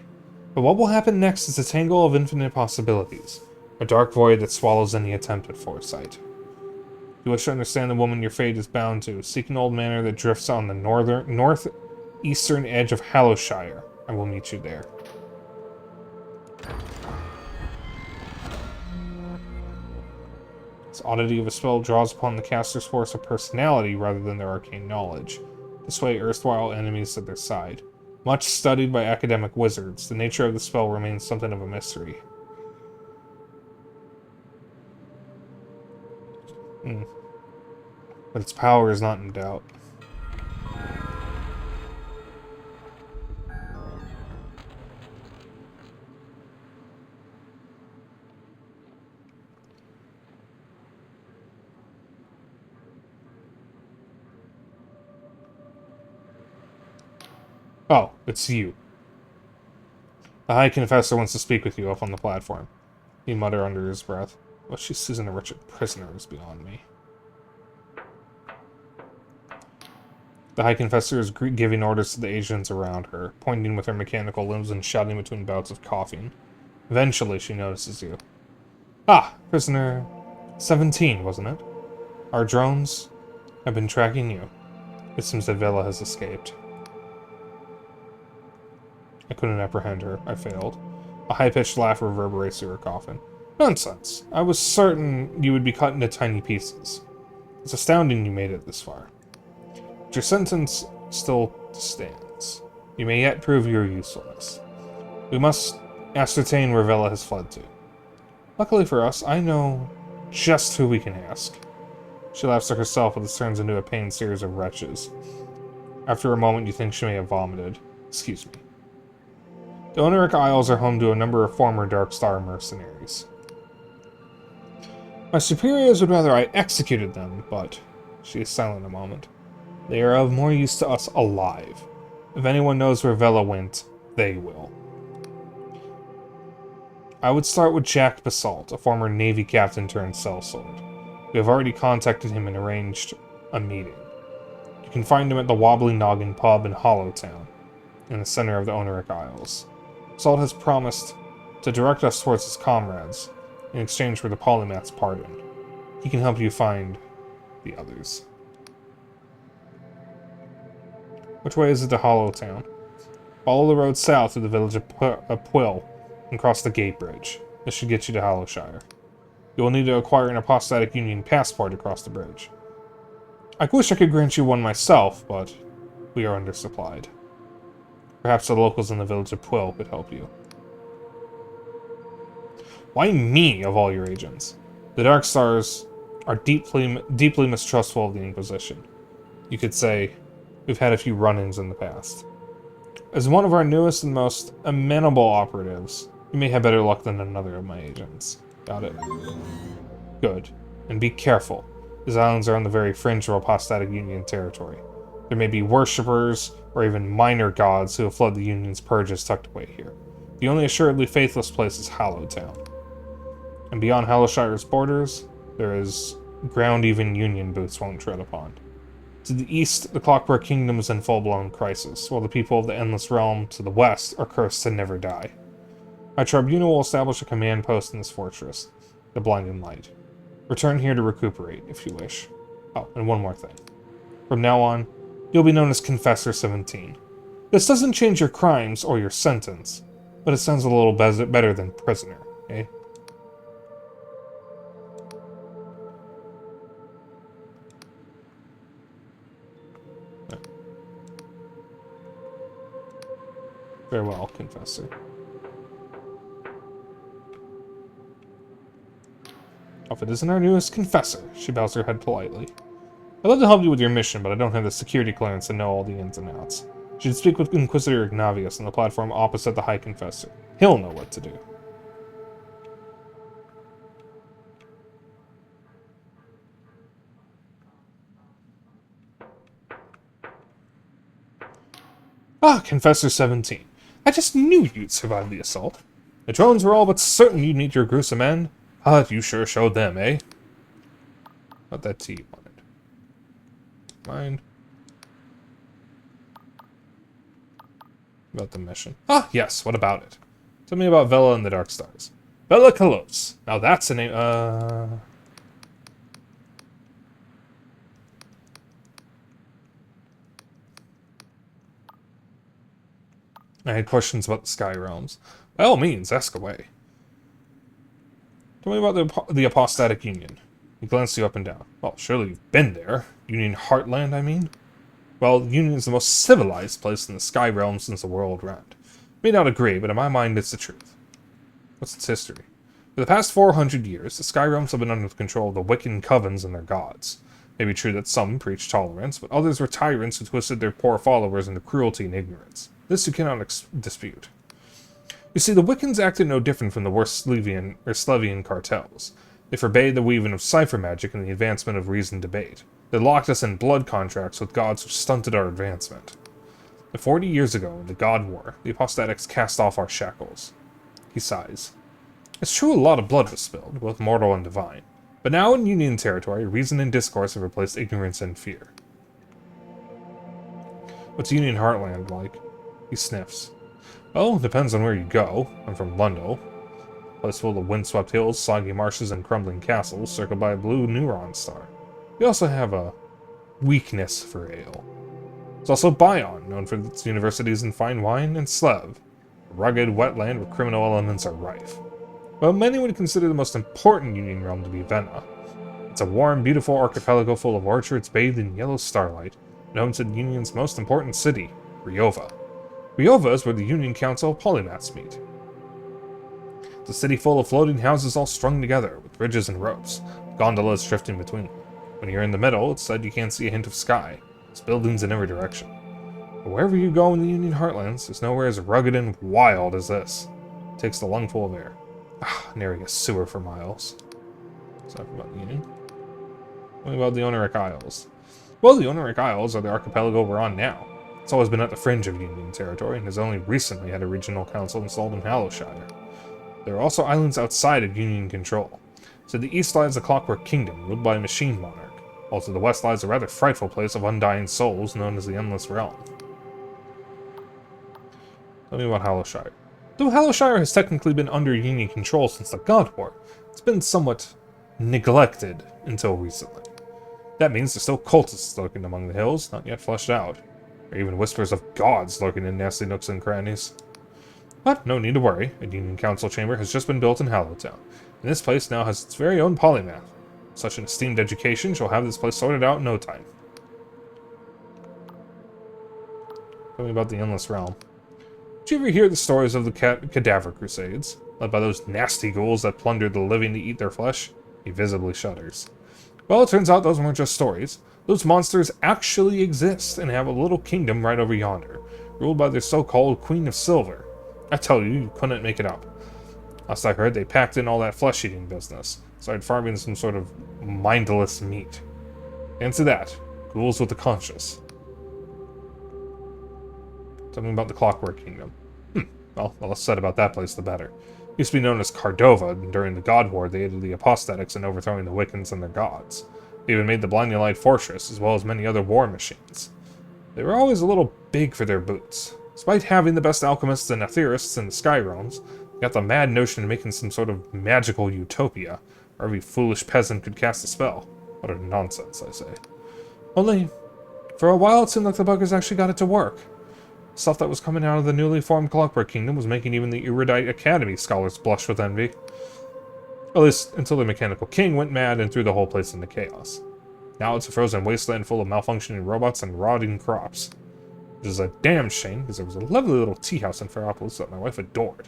Speaker 1: But what will happen next is a tangle of infinite possibilities, a dark void that swallows any attempt at foresight. If you wish to understand the woman your fate is bound to, seek an old manor that drifts on the northeastern edge of Hallowshire. I will meet you there. This oddity of a spell draws upon the caster's force of personality rather than their arcane knowledge, to sway erstwhile enemies to their side. Much studied by academic wizards, the nature of the spell remains something of a mystery. But its power is not in doubt. Oh, it's you. The High Confessor wants to speak with you up on the platform. He muttered under his breath. What she sees in a wretched prisoner is beyond me. The High Confessor is giving orders to the agents around her, pointing with her mechanical limbs and shouting between bouts of coughing. Eventually, she notices you. Ah, prisoner 17, wasn't it? Our drones have been tracking you. It seems that Vela has escaped. I couldn't apprehend her. I failed. A high-pitched laugh reverberates through her coffin. Nonsense. I was certain you would be cut into tiny pieces. It's astounding you made it this far. But your sentence still stands. You may yet prove your usefulness. We must ascertain where Vela has fled to. Luckily for us, I know just who we can ask. She laughs to herself, but this turns into a pained series of retches. After a moment, you think she may have vomited. Excuse me. The Oniric Isles are home to a number of former Dark Star mercenaries. My superiors would rather I executed them, but she is silent a moment. They are of more use to us alive. If anyone knows where Vela went, they will. I would start with Jack Basalt, a former Navy captain turned sellsword. We have already contacted him and arranged a meeting. You can find him at the Wobbly Noggin pub in Hollowtown, in the center of the Oniric Isles. Basalt has promised to direct us towards his comrades, in exchange for the Polymath's pardon. He can help you find the others. Which way is it to Hollowtown? Follow the road south to the village of Pwill and cross the gate bridge. This should get you to Hallowshire. You will need to acquire an Apostatic Union passport to cross the bridge. I wish I could grant you one myself, but we are undersupplied. Perhaps the locals in the village of Pwill could help you. Why me, of all your agents? The Dark Stars are deeply mistrustful of the Inquisition. You could say, we've had a few run-ins in the past. As one of our newest and most amenable operatives, you may have better luck than another of my agents. Got it? Good. And be careful. These islands are on the very fringe of Apostatic Union territory. There may be worshippers, or even minor gods who have fled the Union's purges tucked away here. The only assuredly faithless place is Hallowtown. And beyond Hallowshire's borders, there is ground even Union boots won't tread upon. To the east, the Clockwork Kingdom is in full-blown crisis, while the people of the Endless Realm to the west are cursed to never die. My tribunal will establish a command post in this fortress, the Blinding Light. Return here to recuperate, if you wish. Oh, and one more thing. From now on, you'll be known as Confessor 17. This doesn't change your crimes or your sentence, but it sounds a little better than prisoner, eh? Farewell, Confessor. Oh, if it isn't our newest Confessor, she bows her head politely. I'd love to help you with your mission, but I don't have the security clearance to know all the ins and outs. You should speak with Inquisitor Ignavius on the platform opposite the High Confessor. He'll know what to do. Ah, Confessor 17. I just knew you'd survive the assault. The drones were all but certain you'd meet your gruesome end. Ah, you sure showed them, eh? Not that tea you wanted. Mind. About the mission. Ah, yes, what about it? Tell me about Vela and the Dark Stars. Vela Kalos. Now that's a name, I had questions about the Sky Realms. By all means, ask away. Tell me about the Apostatic Union. He glanced you up and down. Well, surely you've been there. Union Heartland, I mean? Well, the Union is the most civilized place in the Sky Realm since the world round. You may not agree, but in my mind, it's the truth. What's its history? For the past 400 years, the Sky Realms have been under the control of the Wiccan covens and their gods. It may be true that some preached tolerance, but others were tyrants who twisted their poor followers into cruelty and ignorance. This you cannot dispute. You see, the Wiccans acted no different from the worst Slavian cartels. They forbade the weaving of cipher magic and the advancement of reasoned debate. They locked us in blood contracts with gods who stunted our advancement. And 40 years ago, in the God War, the apostatics cast off our shackles. He sighs. It's true a lot of blood was spilled, both mortal and divine. But now in Union territory, reason and discourse have replaced ignorance and fear. What's Union Heartland like? He sniffs. Well, it depends on where you go. I'm from Lundell. A place full of windswept hills, soggy marshes, and crumbling castles, circled by a blue neuron star. We also have a weakness for ale. There's also Bion, known for its universities and fine wine, and Slev, a rugged wetland where criminal elements are rife. But many would consider the most important Union realm to be Vena. It's a warm, beautiful archipelago full of orchards bathed in yellow starlight, and home to the Union's most important city, Ryova. Ryova is where the Union Council polymaths meet. It's a city full of floating houses all strung together, with bridges and ropes, gondolas drifting between. When you're in the middle, it's said you can't see a hint of sky. There's buildings in every direction. But wherever you go in the Union Heartlands, there's nowhere as rugged and wild as this. It takes the lungful of air. Nary a sewer for miles. So about the Union. What about the Oniric Isles? Well, the Oniric Isles are the archipelago we're on now. It's always been at the fringe of Union territory, and has only recently had a regional council installed in Hallowshire. There are also islands outside of Union control. To the east lies the Clockwork Kingdom, ruled by a machine monarch. While to the west lies a rather frightful place of undying souls known as the Endless Realm. Tell me about Hallowshire. Though Hallowshire has technically been under Union control since the God War, it's been somewhat neglected until recently. That means there's still cultists lurking among the hills, not yet fleshed out. Or even whispers of gods lurking in nasty nooks and crannies. But no need to worry, a Union Council chamber has just been built in Hallowtown, and this place now has its very own polymath. Such an esteemed education shall have this place sorted out in no time. Tell me about the Endless Realm. Did you ever hear the stories of the Cadaver Crusades, led by those nasty ghouls that plundered the living to eat their flesh? He visibly shudders. Well, it turns out those weren't just stories. Those monsters actually exist and have a little kingdom right over yonder, ruled by their so-called Queen of Silver. I tell you, you couldn't make it up. Last I heard, they packed in all that flesh-eating business, started farming some sort of mindless meat. Answer that. Ghouls with a conscience. Something about the Clockwork Kingdom. Well, the less said about that place, the better. It used to be known as Cardova, and during the God War, they aided the apostatics in overthrowing the Wiccans and their gods. They even made the Blinding Light Fortress, as well as many other war machines. They were always a little big for their boots. Despite having the best alchemists and aetherists in the Sky Realms, they got the mad notion of making some sort of magical utopia, where every foolish peasant could cast a spell. Utter nonsense, I say. Only, for a while it seemed like the buggers actually got it to work. Stuff that was coming out of the newly formed Clockwork Kingdom was making even the erudite Academy scholars blush with envy. At least, until the Mechanical King went mad and threw the whole place into chaos. Now it's a frozen wasteland full of malfunctioning robots and rotting crops. Which is a damn shame, because there was a lovely little tea house in Ferropolis that my wife adored.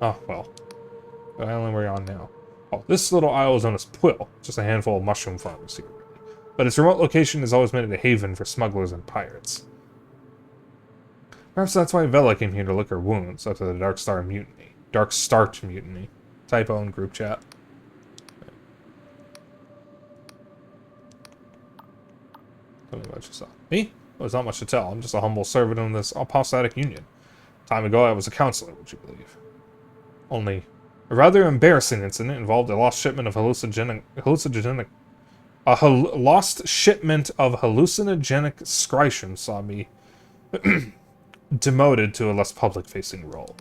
Speaker 1: Oh, well. What island are we on now? Oh, this little isle is known as Quill, just a handful of mushroom farmers here. But its remote location has always made it a haven for smugglers and pirates. Perhaps that's why Vela came here to lick her wounds after the Dark Star Mutiny. Dark Start Mutiny. Typo in group chat. Tell me about yourself. Me? Well, there's not much to tell. I'm just a humble servant in this apostatic union. Time ago, I was a counselor, would you believe? Only, a rather embarrassing incident involved a lost shipment of hallucinogenic scrytion saw me demoted to a less public-facing role.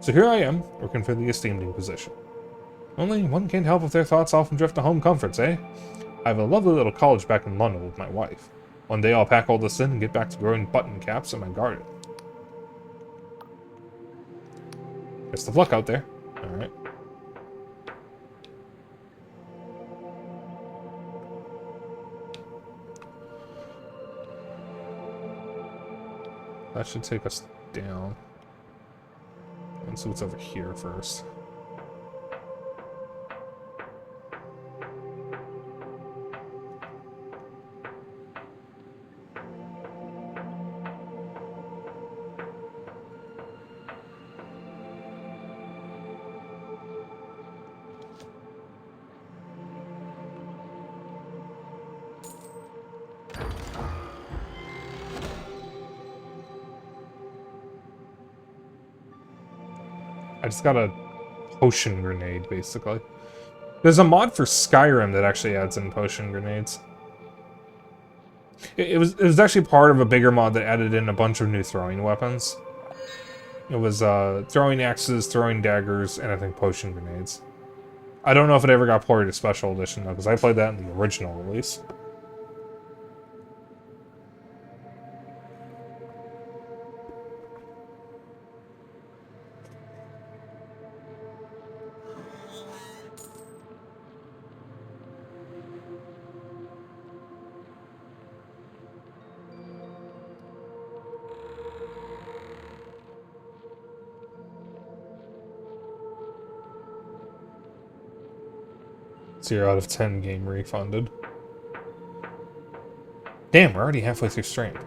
Speaker 1: So here I am, working for the esteemed Inquisition. Only one can't help if their thoughts often drift to home comforts, eh? I have a lovely little college back in London with my wife. One day I'll pack all this in and get back to growing button caps in my garden. Best of luck out there. Alright. That should take us down. Let's see what's over here first. I just got a potion grenade, basically. There's a mod for Skyrim that actually adds in potion grenades. It was actually part of a bigger mod that added in a bunch of new throwing weapons. It was throwing axes, throwing daggers, and I think potion grenades. I don't know if it ever got ported to Special Edition, though, because I played that in the original release. Zero out of 10 game refunded. Damn, we're already halfway through stream.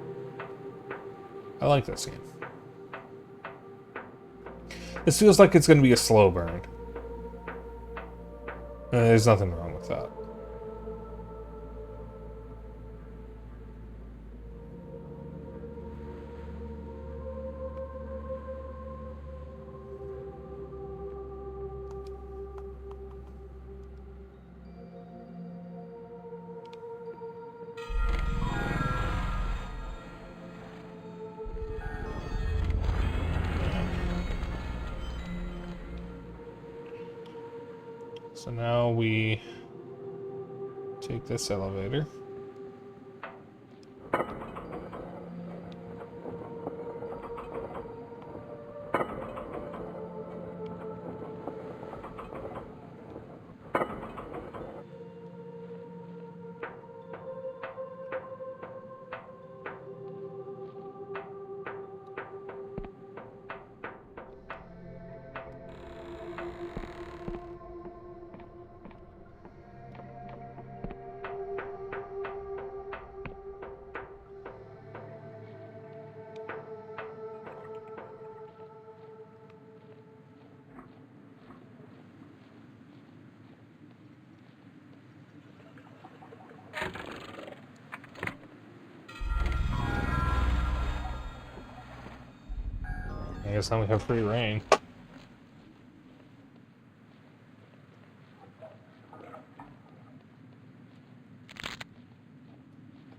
Speaker 1: I like this game. This feels like it's going to be a slow burn. And there's nothing wrong with that. So now we take this elevator. I guess now we have free reign. I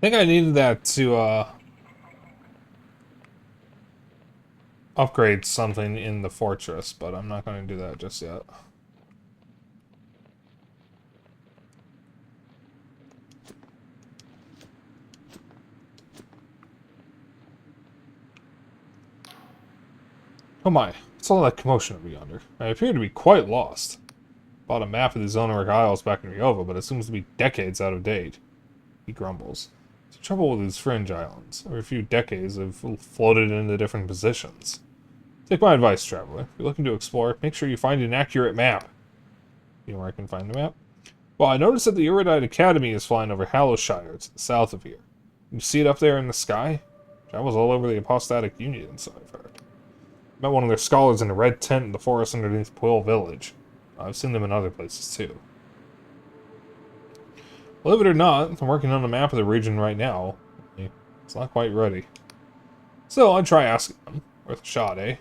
Speaker 1: think I needed that to upgrade something in the fortress, but I'm not going to do that just yet. Oh my, what's all that commotion over yonder? I appear to be quite lost. Bought a map of the Zoneric Isles back in Riova, but it seems to be decades out of date. He grumbles. There's trouble with these fringe islands. Every few decades they've floated into different positions. Take my advice, traveler. If you're looking to explore, make sure you find an accurate map. You know where I can find the map? Well, I noticed that the Erudite Academy is flying over Hallowshire to the south of here. You see it up there in the sky? Travels all over the Apostatic Union, so I've heard. Met one of their scholars in a red tent in the forest underneath Quill Village. I've seen them in other places, too. Believe it or not, I'm working on a map of the region right now. It's not quite ready. So, I'd try asking them. Worth a shot, eh?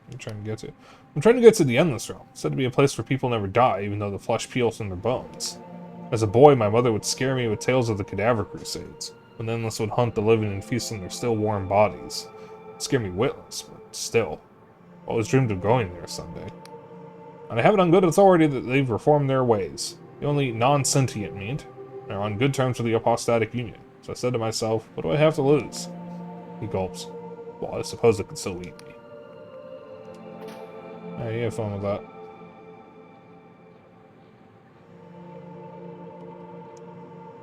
Speaker 1: What are you trying to get to? I'm trying to get to the Endless Realm. It's said to be a place where people never die, even though the flesh peels from their bones. As a boy, my mother would scare me with tales of the Cadaver Crusades, when the Endless would hunt the living and feast on their still warm bodies. It'd scare me witless, but still. Always dreamed of going there someday. And I have it on good authority that they've reformed their ways. The only non-sentient meat are on good terms with the apostatic union. So I said to myself, what do I have to lose? He gulps. Well, I suppose it could still eat me. Alright, you have fun with that.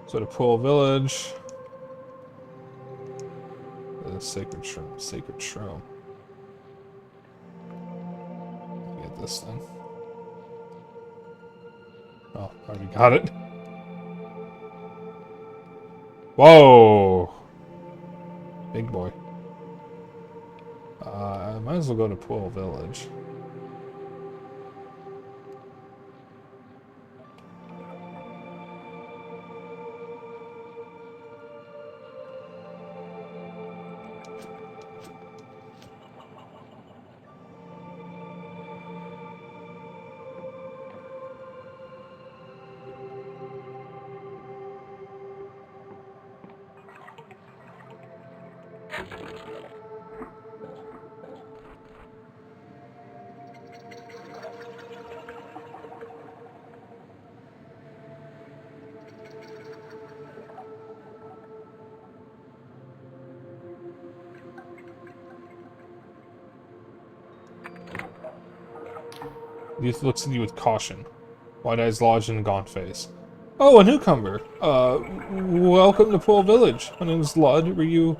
Speaker 1: So to Pool Village. The Sacred Shroom. Sacred Shroom. Get this then. Oh, already got it. Whoa! Big boy. I might as well go to Pool Village. Youth looks at you with caution. Wide eyes lodged in a gaunt face. Oh, a newcomer. Welcome to Pool Village. My name is Lud. Were you,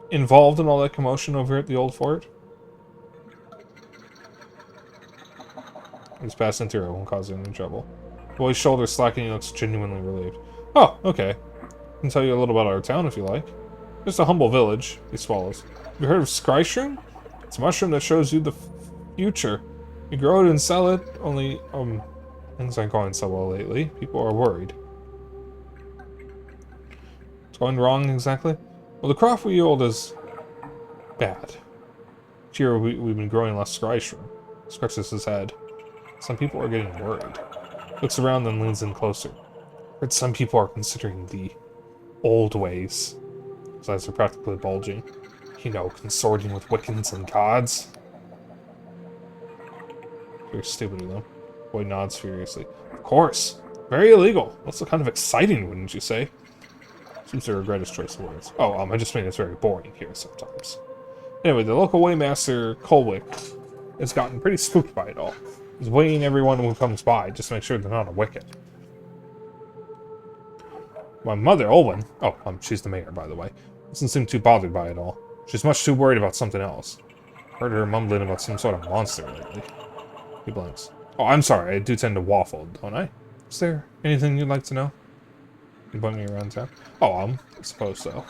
Speaker 1: involved in all that commotion over at the old fort? He's passing through. It won't cause any trouble. The boy's shoulders slacken and he looks genuinely relieved. Oh, okay. I can tell you a little about our town if you like. Just a humble village. He swallows. Have you heard of Skryshroom? It's a mushroom that shows you the future. You grow it and sell it, only, things aren't going so well lately. People are worried. What's going wrong exactly? Well, the crop we yield is bad. Each year we've been growing less Skryshroom. Scratches his head. Some people are getting worried. Looks around then leans in closer. Heard some people are considering the old ways. His eyes are practically bulging. You know, consorting with Wiccans and gods. Very stupid of them. Boy nods furiously. Of course. Very illegal. Also kind of exciting, wouldn't you say? Seems to regret his choice of words. Oh, I just mean it's very boring here sometimes. Anyway, the local waymaster, Colwick, has gotten pretty spooked by it all. He's weighing everyone who comes by, just to make sure they're not a Wiccan. My mother, Olwen, she's the mayor, by the way, doesn't seem too bothered by it all. She's much too worried about something else. Heard her mumbling about some sort of monster lately. He blinks. Oh, I'm sorry, I do tend to waffle, don't I? Is there anything you'd like to know? You point me around town. Oh, I suppose so.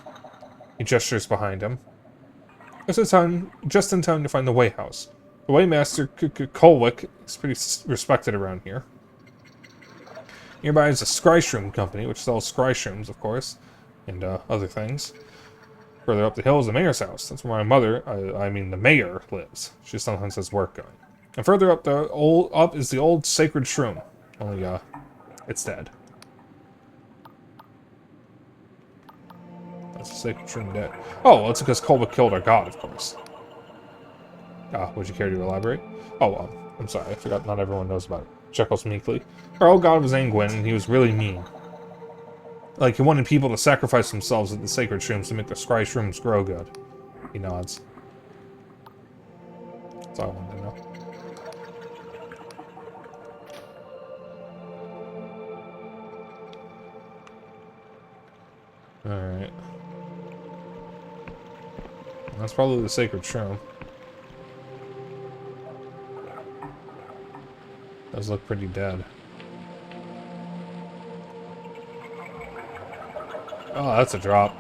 Speaker 1: He gestures behind him. Just in time to find the Wayhouse. The Waymaster, Colwick, is pretty respected around here. Nearby is a Skryshroom company, which sells Skryshrooms, of course, and other things. Further up the hill is the mayor's house. That's where my mother, I mean the mayor, lives. She sometimes has work going. And further up up is the old Sacred Shroom. Only, it's dead. That's the Sacred Shroom dead. Oh, well, it's because Colwick killed our god, of course. Would you care to elaborate? Oh, I'm sorry, I forgot not everyone knows about it. Chuckles meekly. Our old god was Angwin, and he was really mean. Like, he wanted people to sacrifice themselves at the Sacred Shrooms to make the Skryshrooms grow good. He nods. That's all I wanted to know. Alright. That's probably the Sacred Shroom. Does look pretty dead. Oh, that's a drop.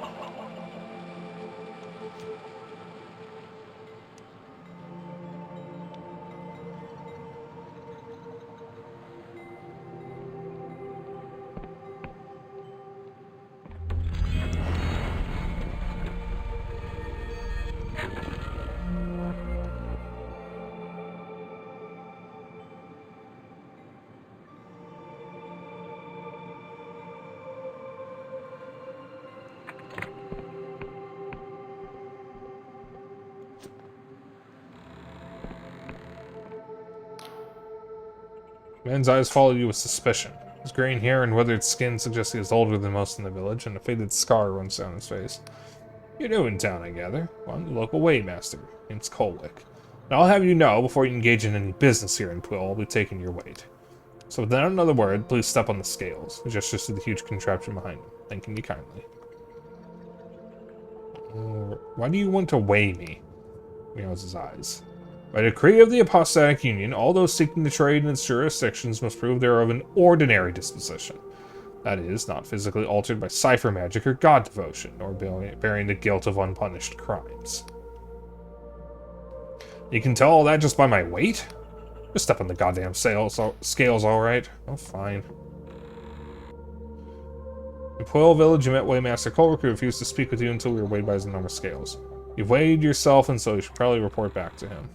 Speaker 1: man's eyes followed you with suspicion. His graying hair and weathered skin suggest he is older than most in the village, and a faded scar runs down his face. You're new in town, I gather. Well, I'm the local weighmaster. It's Kolwick. Now I'll have you know, before you engage in any business here in Twill, I'll be taking your weight. So without another word, please step on the scales. He gestures to the huge contraption behind him, thanking you kindly. Why do you want to weigh me? He knows his eyes. By decree of the Apostatic Union, all those seeking to trade in its jurisdictions must prove they are of an ordinary disposition. That is, not physically altered by cipher magic or god devotion, nor bearing the guilt of unpunished crimes. You can tell all that just by my weight? Just step on the goddamn scales, alright? Oh, fine. In Poil Village, you met Weighmaster Kolwick, who refused to speak with you until we were weighed by his enormous scales. You've weighed yourself, and so you should probably report back to him.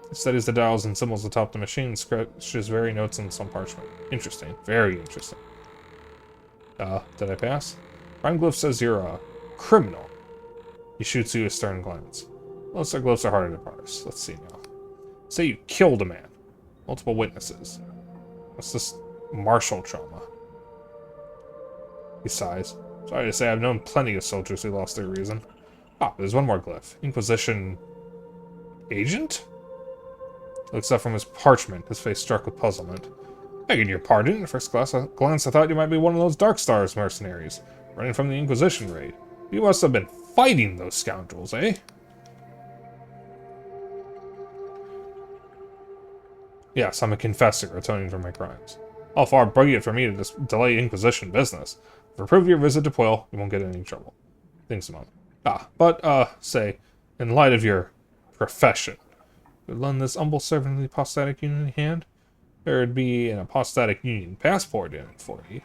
Speaker 1: He studies the dials and symbols atop the machine and scratches various notes on some parchment. Interesting. Very interesting. Did I pass? Prime Glyph says you're a criminal. He shoots you a stern glance. Most of our glyphs are harder to parse. Let's see now. Say you killed a man. Multiple witnesses. What's this martial trauma? He sighs. Sorry to say, I've known plenty of soldiers who lost their reason. There's one more glyph. Inquisition... agent? Looks up from his parchment, his face struck with puzzlement. Begging your pardon, at first glance I thought you might be one of those Dark Stars mercenaries, running from the Inquisition raid. You must have been fighting those scoundrels, eh? Yes, I'm a confessor, atoning for my crimes. How far be it for me to delay Inquisition business? If I prove your visit to Poil, you won't get in any trouble. Thinks a moment. Say, in light of your profession, would lend this humble servant of the Apostatic Union a hand? There'd be an Apostatic Union passport in it for you.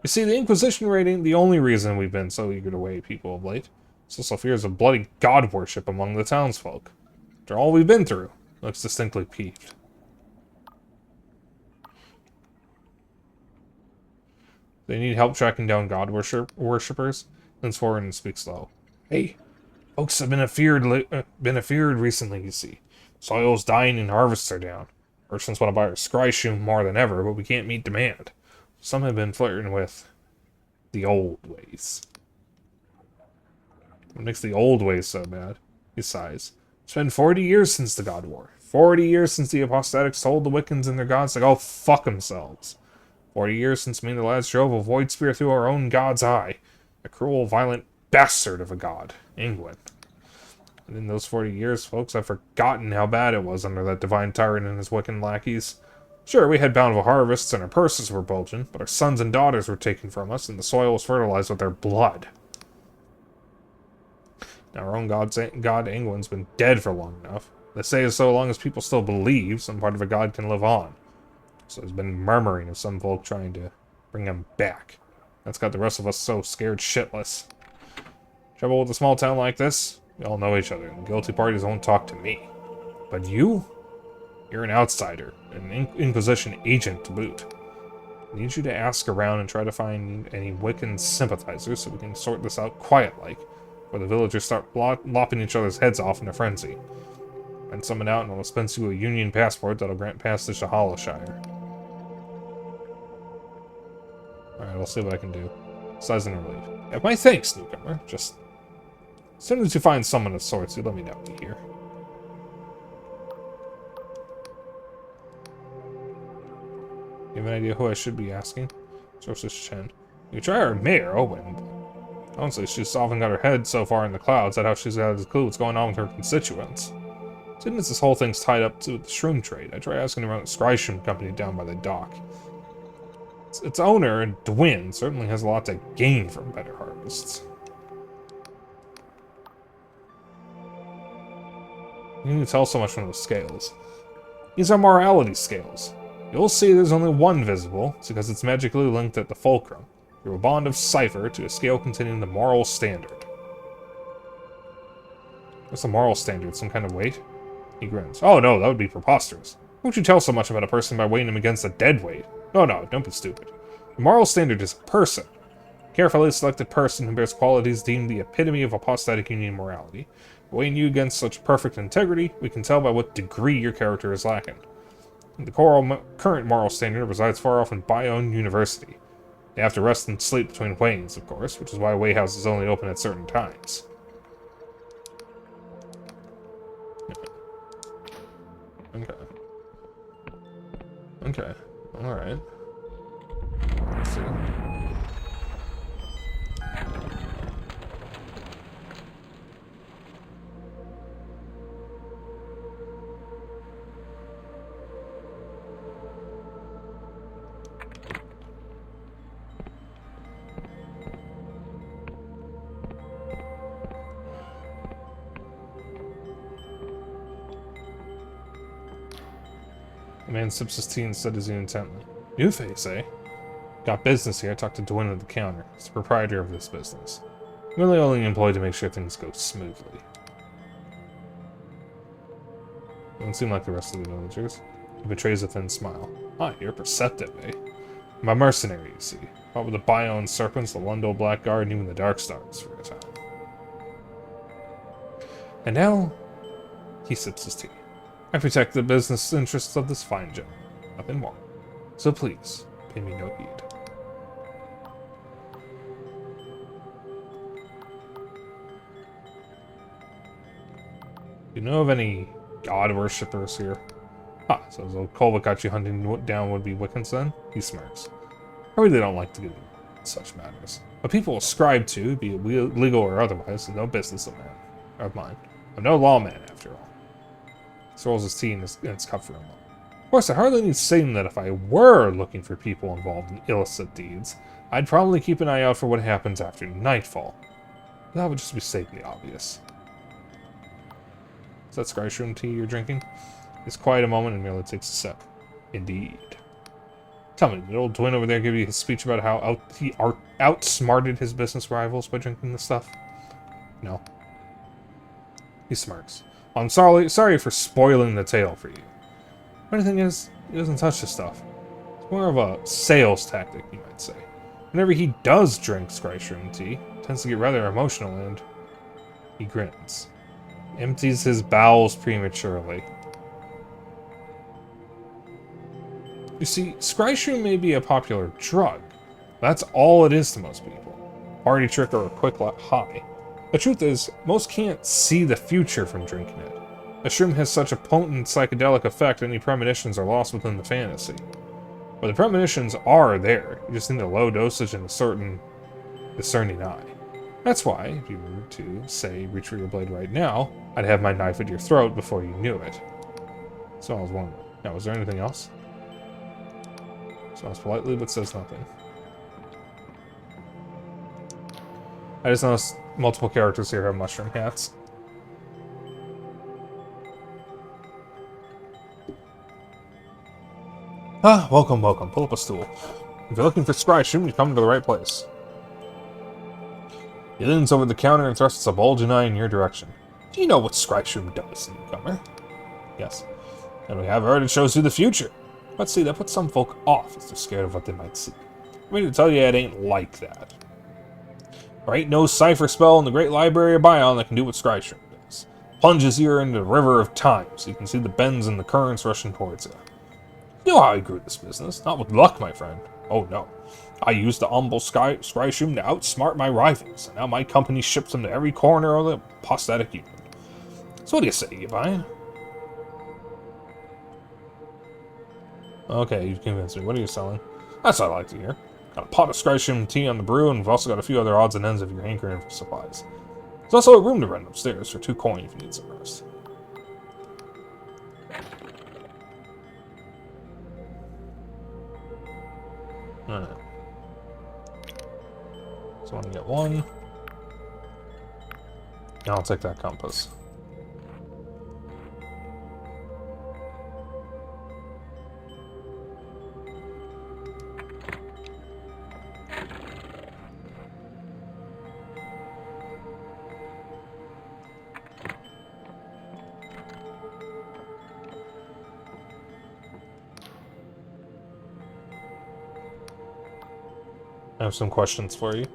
Speaker 1: You see, the Inquisition raid ain't the only reason we've been so eager to weigh people of late. It's also fears of bloody god worship among the townsfolk. After all we've been through, looks distinctly peeved. They need help tracking down god worshippers. Leans forward and speaks low. Hey, folks have been afeared recently, you see. Soil's dying and harvests are down. Merchants want to buy our scry shoe more than ever, but we can't meet demand. Some have been flirting with the old ways. What makes the old ways so bad? He sighs. It's been 40 years since the God War. 40 years since the Apostatics told the Wiccans and their gods to go fuck themselves. 40 years since me and the lads drove a void spear through our own god's eye. A cruel, violent bastard of a god, England. And in those 40 years, folks, I've forgotten how bad it was under that divine tyrant and his Wiccan lackeys. Sure, we had bountiful harvests and our purses were bulging, but our sons and daughters were taken from us and the soil was fertilized with their blood. Now our own god England's been dead for long enough. They say so long as people still believe, some part of a god can live on. So there's been murmuring of some folk trying to bring him back. That's got the rest of us so scared shitless. Trouble with a small town like this? We all know each other, and the guilty parties won't talk to me. But you? You're an outsider, an Inquisition agent to boot. I need you to ask around and try to find any Wiccan sympathizers so we can sort this out quiet-like, before the villagers start lopping each other's heads off in a frenzy. Find someone out and I'll dispense you a Union passport that'll grant passage to Hollowshire. Alright, I'll see what I can do. Sighs in relief. Yeah, my thanks, newcomer. Just... as soon as you find someone of sorts, you let me know when you're here. You have an idea who I should be asking? Sources Chen. You try our mayor, Owen. Honestly, she's often got her head so far in the clouds that how she's got a clue what's going on with her constituents. Since this whole thing's tied up to the shroom trade, I try asking around the scry shroom company down by the dock. Its owner, Dwyn, certainly has a lot to gain from better harvests. You can tell so much from the scales. These are morality scales. You'll see there's only one visible, it's because it's magically linked at the fulcrum, through a bond of cipher to a scale containing the moral standard. What's the moral standard? Some kind of weight? He grins. Oh no, that would be preposterous. Won't you tell so much about a person by weighing him against a dead weight? No, don't be stupid. The moral standard is a person. A carefully selected person who bears qualities deemed the epitome of Apostatic Union morality. Weighing you against such perfect integrity, we can tell by what degree your character is lacking. The current moral standard resides far off in Bayonne University. You have to rest and sleep between weighings, of course, which is why weigh houses only open at certain times. Okay. Okay. Alright. Let's see. The man sips his tea and studies you intently. New face, eh? Got business here. Talk to Dwayne at the counter. He's the proprietor of this business. Really only employed to make sure things go smoothly. Don't seem like the rest of the villagers. He betrays a thin smile. Ah, you're perceptive, eh? I'm a mercenary, you see. Fought with the Bayonne Serpents, the Lundo Blackguard, and even the Dark Stars for a time. And now, he sips his tea. I protect the business interests of this fine gentleman. Nothing more. So please, pay me no heed. Do you know of any god worshippers here? Ah, so Kolva got you hunting down would-be Wiccans then? He smirks. I really don't like to get into such matters. What people ascribe to, be it legal or otherwise, is no business of mine. I'm no lawman, after all. He rolls his tea in his cup for a moment. Of course, I hardly need saying that if I were looking for people involved in illicit deeds, I'd probably keep an eye out for what happens after nightfall. But that would just be stating the obvious. Is that Scryshroom tea you're drinking? He's quiet a moment and merely takes a sip. Indeed. Tell me, did old Dwayne over there give you his speech about how he outsmarted his business rivals by drinking this stuff? No. He smirks. I'm sorry for spoiling the tale for you. Funny thing is, he doesn't touch this stuff. It's more of a sales tactic, you might say. Whenever he does drink Scryshroom tea, he tends to get rather emotional and he grins. Empties his bowels prematurely. You see, Scryshroom may be a popular drug, but that's all it is to most people. Party trick or a quick high. The truth is, most can't see the future from drinking it. A shroom has such a potent psychedelic effect, any premonitions are lost within the fantasy. But the premonitions are there, you just need a low dosage and a certain discerning eye. That's why, if you were to, say, reach for your blade right now, I'd have my knife at your throat before you knew it. So I was wondering. Now, was there anything else? Smiles politely, but says nothing. I just noticed multiple characters here have mushroom hats. Ah, welcome, welcome. Pull up a stool. If you're looking for Scryshroom, you've come to the right place. He leans over the counter and thrusts a bulging eye in your direction. Do you know what Scryshroom does, newcomer? Yes. And we have heard it shows you the future. But see, that puts some folk off as they're scared of what they might see. I'm ready to tell you it ain't like that. There ain't no cipher spell in the great library of Bayonne that can do what Scryshroom does. Plunges you into the river of time, so you can see the bends and the currents rushing towards you. You know how I grew this business. Not with luck, my friend. Oh no. I used the humble Scryshroom to outsmart my rivals, and now my company ships them to every corner of the prosthetic union. So what do you say, you buying? Okay, you've convinced me. What are you selling? That's what I like to hear. Got a pot of Scryshroom tea on the brew, and we've also got a few other odds and ends if you're hankering for supplies. There's also a room to rent upstairs for 2 coin if you need some rest. Alright. So I want to get 1. Now I'll take that compass. I have some questions for you.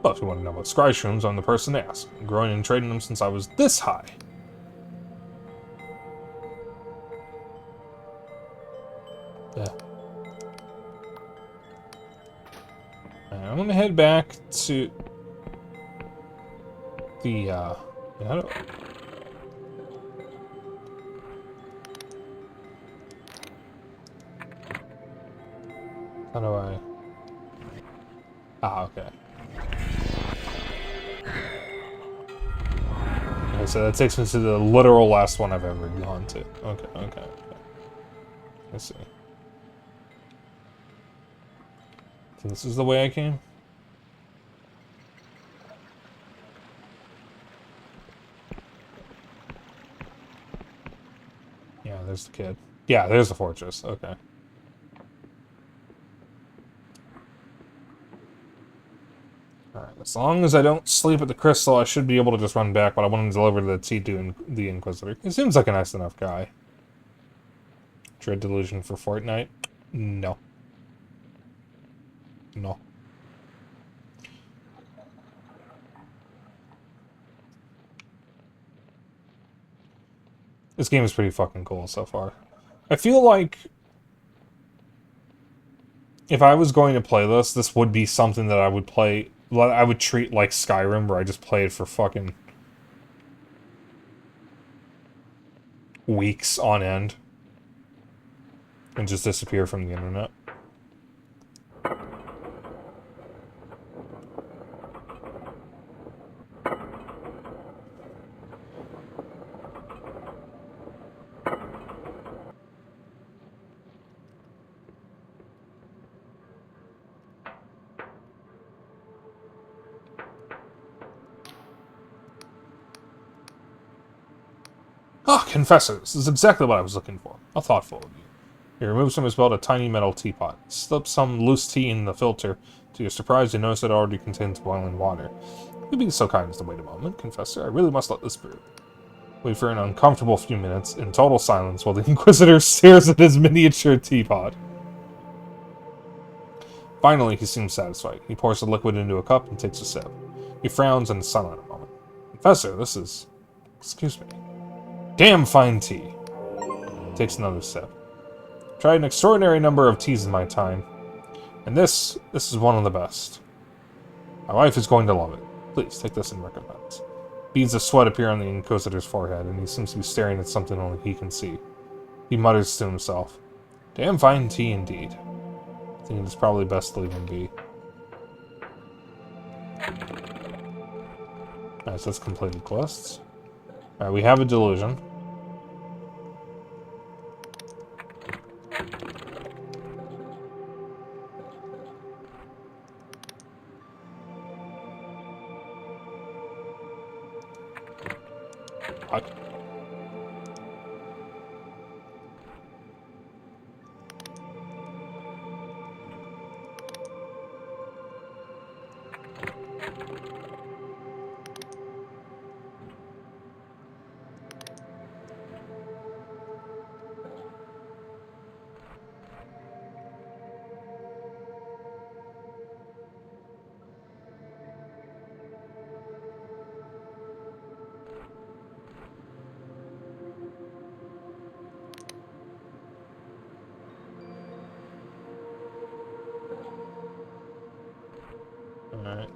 Speaker 1: Well, if you want to know about scry shrooms, I'm the person to ask. I'm growing and trading them since I was this high. Yeah. I'm gonna head back to the, how do I... Ah, okay. Okay, so that takes me to the literal last one I've ever gone to. Okay. Let's see. So this is the way I came? Yeah, there's the kid. Yeah, there's the fortress. Okay. Alright, as long as I don't sleep at the crystal, I should be able to just run back, but I want to deliver the tea to the Inquisitor. He seems like a nice enough guy. Dread Delusion for Fortnite? No. No. This game is pretty fucking cool so far. I feel like if I was going to play this, this would be something that I would play... I would treat like Skyrim, where I just play it for fucking weeks on end. And just disappear from the internet. Ah, Confessor, this is exactly what I was looking for. How thoughtful of you. He removes from his belt a tiny metal teapot. Slips some loose tea in the filter. To your surprise, you notice it already contains boiling water. You'd be so kind as to wait a moment, Confessor. I really must let this brew. Wait for an uncomfortable few minutes, in total silence, while the Inquisitor stares at his miniature teapot. Finally, he seems satisfied. He pours the liquid into a cup and takes a sip. He frowns and is silent a moment. Confessor, this is... Excuse me. Damn fine tea. Takes another sip. Tried an extraordinary number of teas in my time, and this is one of the best. My wife is going to love it. Please, take this in recompense. Beads of sweat appear on the Inquisitor's forehead, and he seems to be staring at something only he can see. He mutters to himself. Damn fine tea indeed. I think it's probably best to leave him be. Alright, so that's completed quests. Alright, we have a delusion. What? Alright.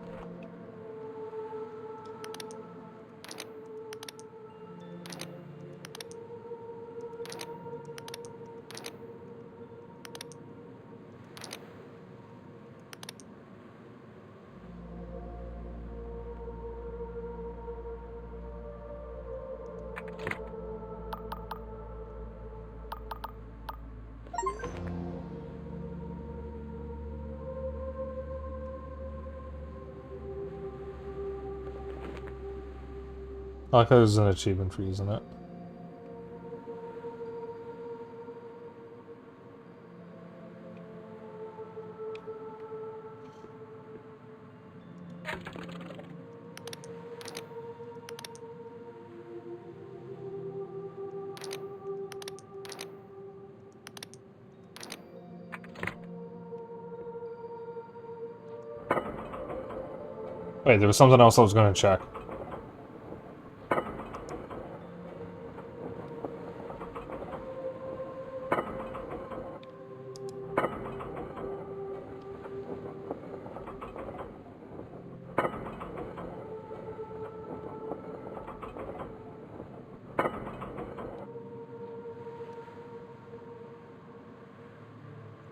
Speaker 1: I like how there's an achievement for using it. Wait, there was something else I was going to check.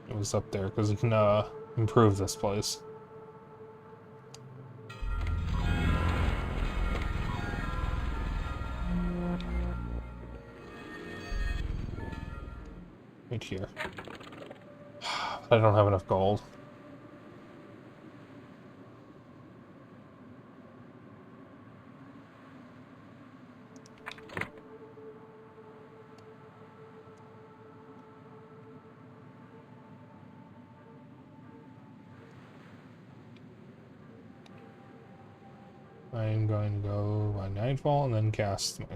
Speaker 1: It was up there, because you can improve this place. Right here. I don't have enough gold. I'm going to go by nightfall and then cast my...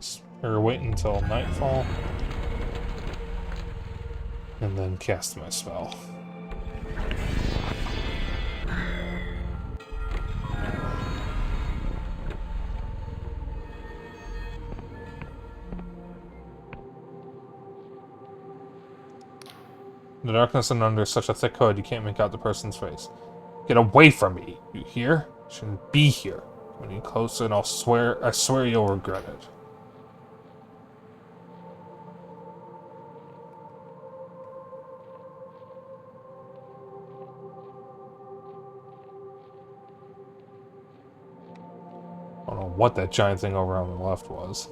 Speaker 1: or wait until nightfall. And then cast my spell. In the darkness and under such a thick hood, you can't make out the person's face. Get away from me, you hear? Shouldn't be here. When you closer, and I swear you'll regret it. I don't know what that giant thing over on the left was.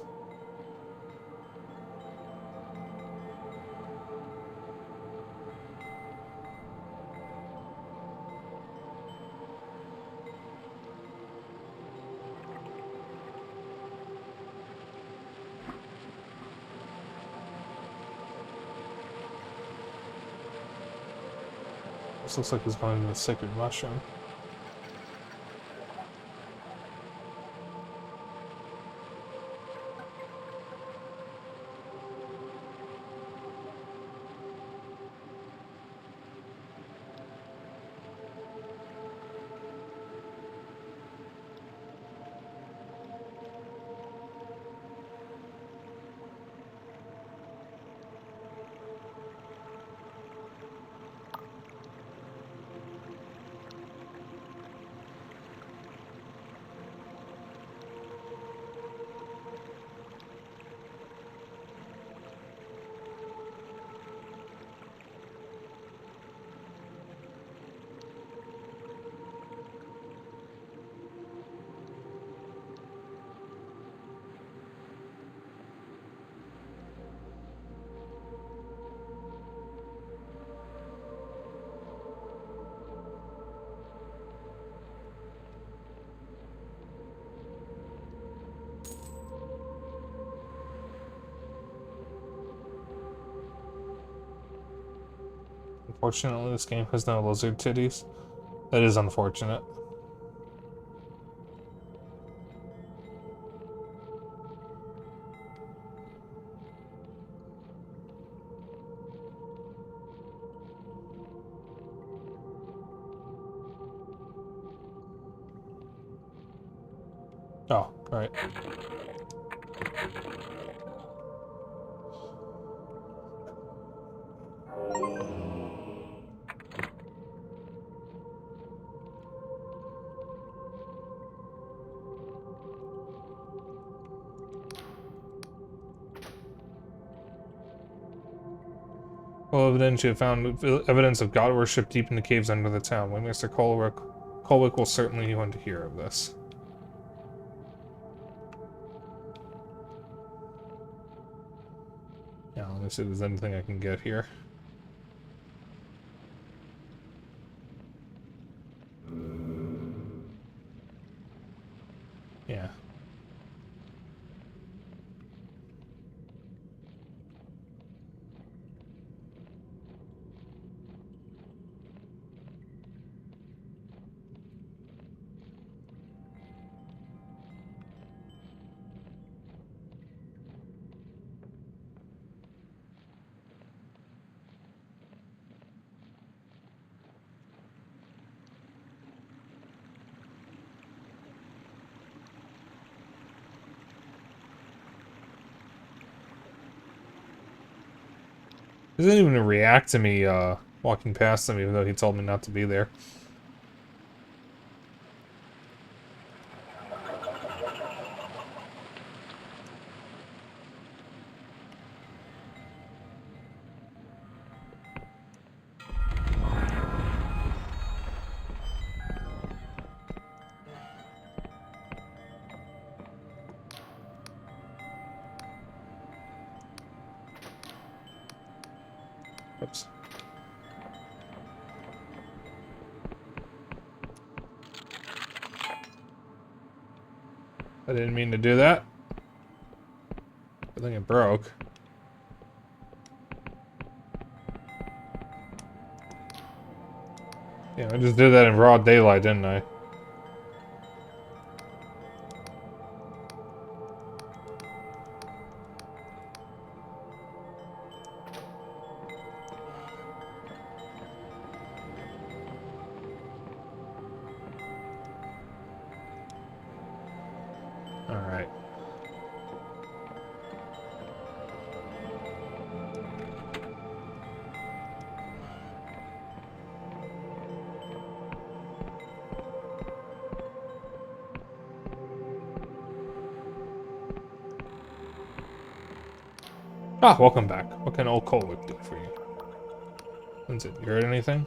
Speaker 1: This looks like it's going to the sacred mushroom. Unfortunately, this game has no lizard titties. That is unfortunate. Oh, right. Well, evidence you have found evidence of god worship deep in the caves under the town. Waymaster Colwick will certainly want to hear of this. Yeah, let me see if there's anything I can get here. Yeah. He didn't even react to me walking past him, even though he told me not to be there. Oops. I didn't mean to do that. I think it broke. Yeah, I just did that in broad daylight, didn't I? Alright. Ah, welcome back. What can old Colwick do for you? Lindsay, you heard anything?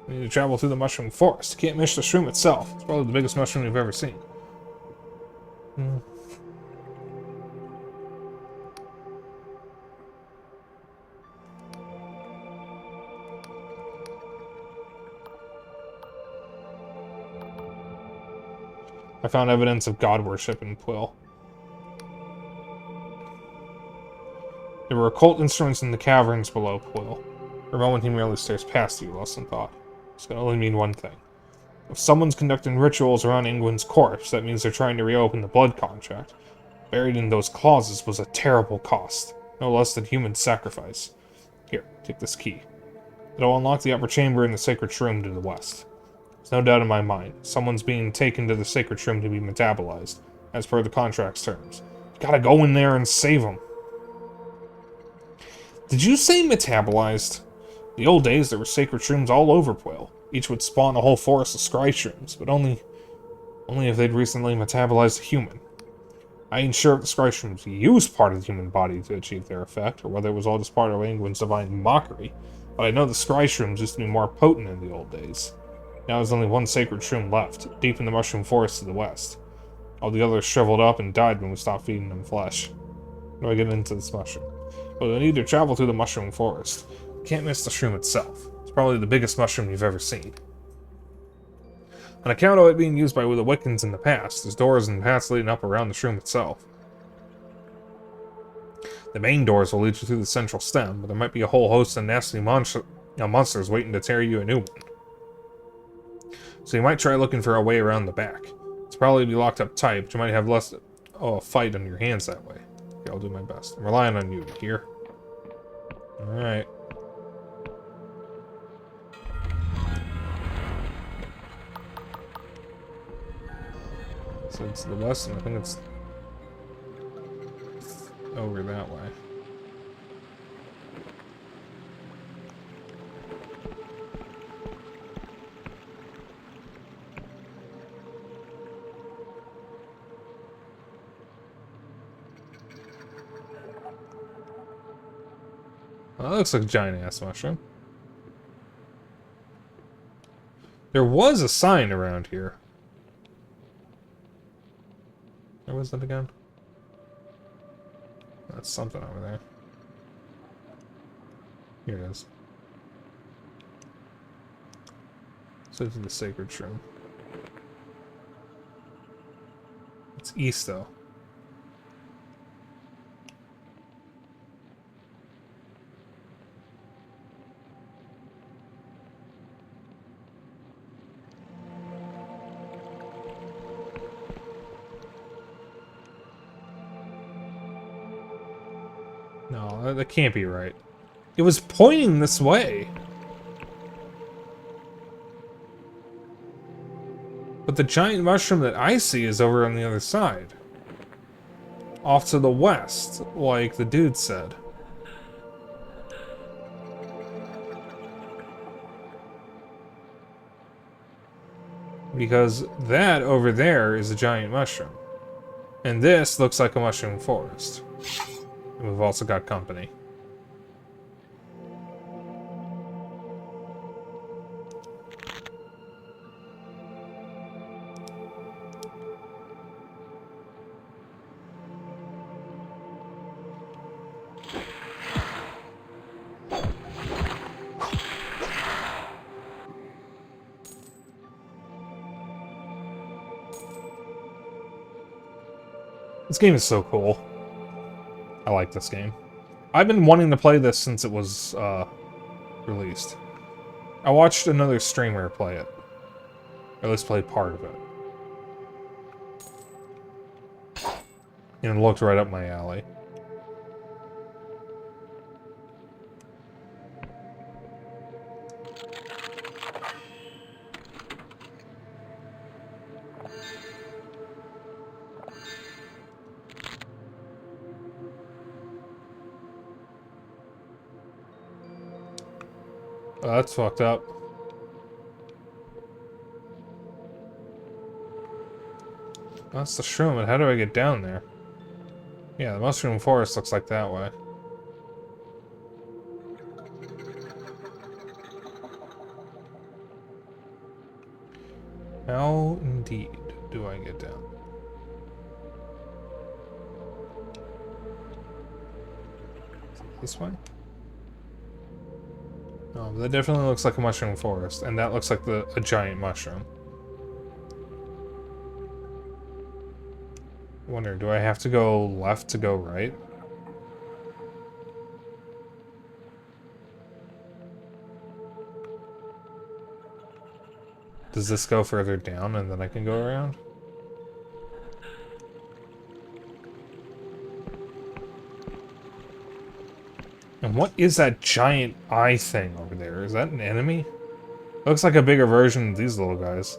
Speaker 1: We need to travel through the mushroom forest. Can't miss the shroom itself. It's probably the biggest mushroom you've ever seen. I found evidence of god worship in Quill. There were occult instruments in the caverns below Quill. For a moment he merely stares past you, lost in thought. This can only mean one thing. If someone's conducting rituals around Ingwin's corpse, that means they're trying to reopen the blood contract. Buried in those clauses was a terrible cost, no less than human sacrifice. Here, take this key. It'll unlock the upper chamber in the sacred shroom to the west. There's no doubt in my mind, someone's being taken to the sacred shroom to be metabolized, as per the contract's terms. You gotta go in there and save him. Did you say metabolized? In the old days, there were sacred shrooms all over Quill. Each would spawn a whole forest of scry shrooms, but only if they'd recently metabolized a human. I ain't sure if the scry shrooms used part of the human body to achieve their effect, or whether it was all just part of Ingwin's divine mockery, but I know the scry shrooms used to be more potent in the old days. Now there's only one sacred shroom left, deep in the mushroom forest to the west. All the others shriveled up and died when we stopped feeding them flesh. How do I get into this mushroom? Well, we need to travel through the mushroom forest. Can't miss the shroom itself. It's probably the biggest mushroom you've ever seen. On account of it being used by the Wiccans in the past, there's doors and paths leading up around the shroom itself. The main doors will lead you through the central stem, but there might be a whole host of nasty monsters waiting to tear you a new one. So you might try looking for a way around the back. It's probably be locked up tight, but you might have less a fight on your hands that way. Okay, I'll do my best. I'm relying on you here. Alright. So it's the west, and I think it's over that way. Well, that looks like a giant-ass mushroom. There was a sign around here. Where was that again? That's something over there. Here it is. So this is the sacred shroom. It's east, though. No, that can't be right. It was pointing this way. But the giant mushroom that I see is over on the other side. off to the west, like the dude said. Because that over there is a giant mushroom. And this looks like a mushroom forest. And we've also got company. This game is so cool. I like this game. I've been wanting to play this since it was released. I watched another streamer play it. Or at least play part of it. And it looked right up my alley. Oh, that's fucked up. That's the shroom, and how do I get down there? Yeah, the mushroom forest looks like that way. How indeed do I get down? This way? No, but that definitely looks like a mushroom forest, and that looks like a giant mushroom. I wonder, do I have to go left to go right? Does this go further down and then I can go around? And what is that giant eye thing over there? Is that an enemy? Looks like a bigger version of these little guys.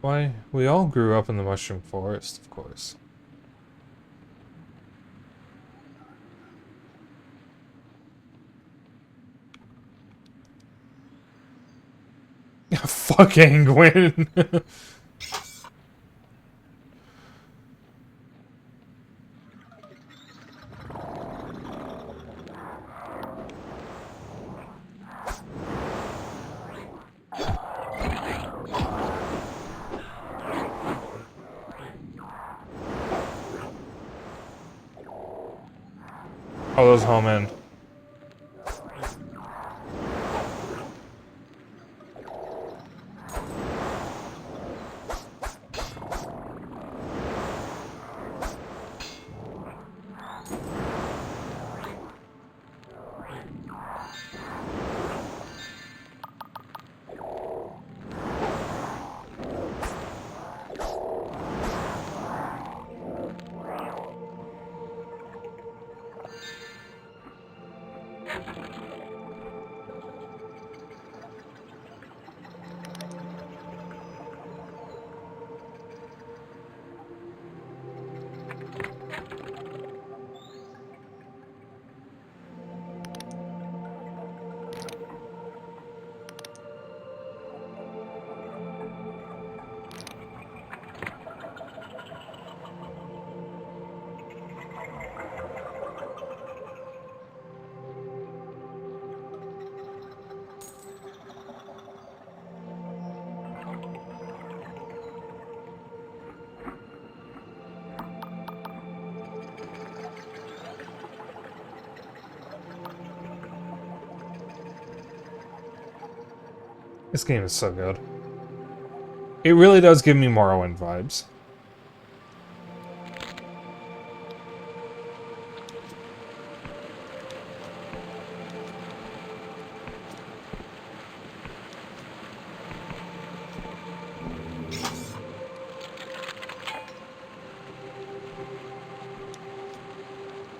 Speaker 1: Why, we all grew up in the mushroom forest, of course. Fucking Gwen. Oh, those home in. This game is so good. It really does give me Morrowind vibes.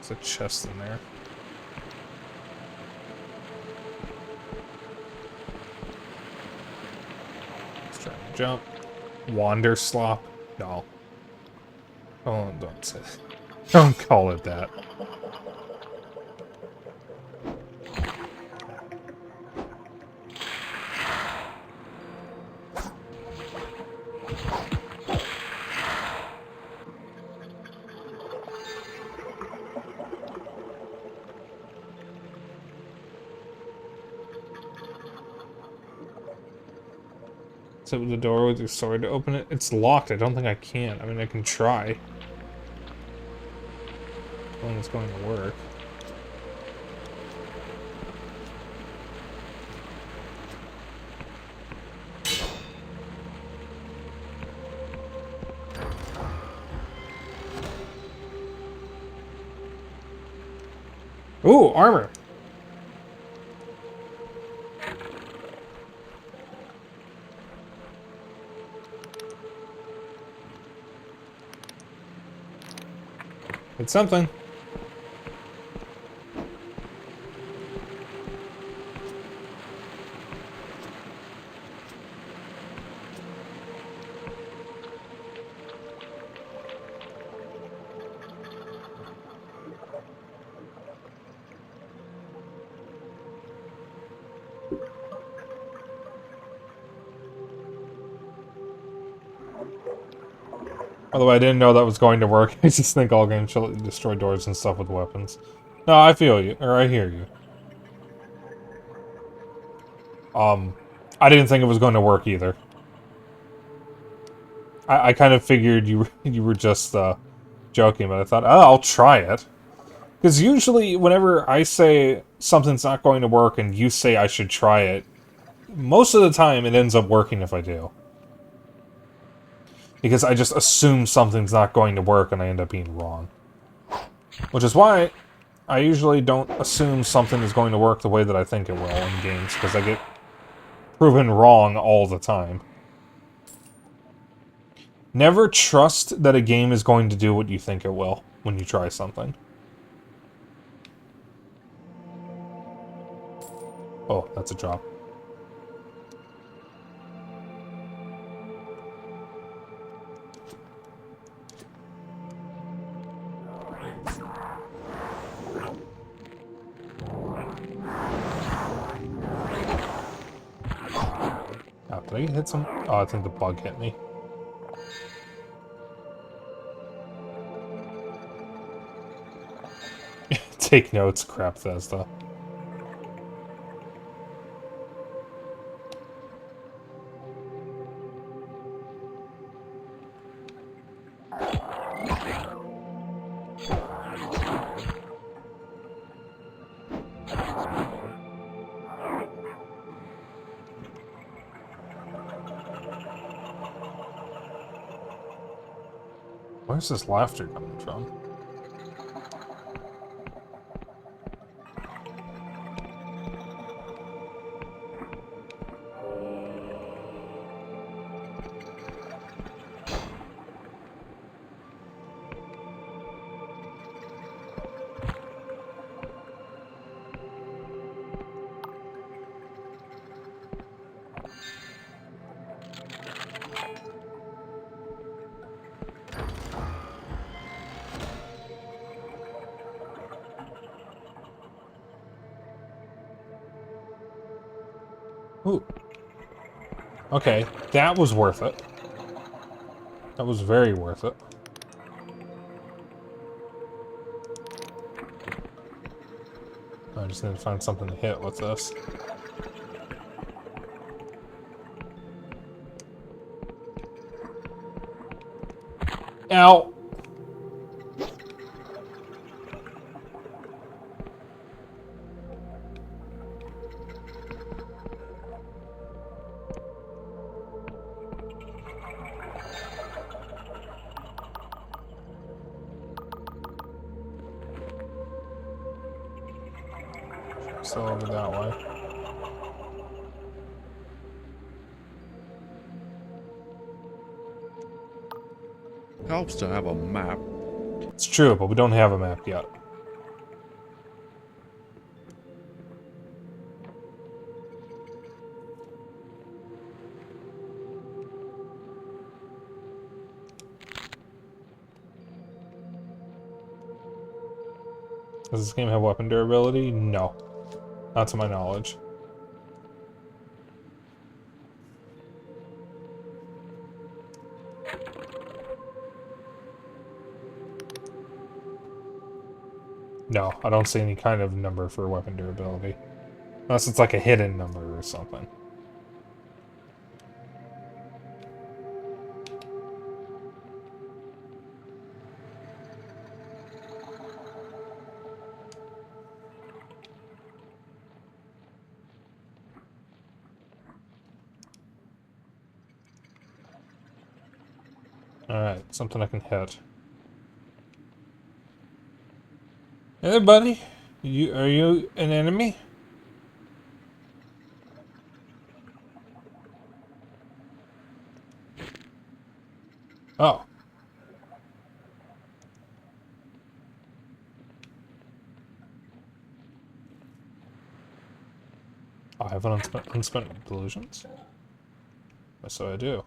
Speaker 1: There's a chest in there. Let's try and jump. Wander slop? No. Oh, don't say it. Don't call it that. So the door with your sword to open it? It's locked. I don't think I can. I mean, I can try. I don't think it's going to work. Ooh, armor! It's something. Although I didn't know that was going to work. I just think all games should destroy doors and stuff with weapons. No, I feel you, or I hear you. I didn't think it was going to work either. I kind of figured you were just joking, but I thought, oh, I'll try it. Because usually, whenever I say something's not going to work and you say I should try it, most of the time it ends up working if I do. Because I just assume something's not going to work and I end up being wrong. Which is why I usually don't assume something is going to work the way that I think it will in games, because I get proven wrong all the time. Never trust that a game is going to do what you think it will when you try something. Oh, that's a drop. Oh, did I hit some? Oh, I think the bug hit me. Take notes, crap Thesda. Where's this laughter coming from? Ooh. Okay, that was worth it. That was very worth it. I just need to find something to hit with this. Ow! still over that way.
Speaker 3: Helps to have a map.
Speaker 1: It's true, but we don't have a map yet. Does this game have weapon durability? No. Not to my knowledge. No, I don't see any kind of number for weapon durability. Unless it's like a hidden number or something. Alright, something I can hit. Hey, buddy. Are you an enemy? Oh. I have an unspent delusions? So I do.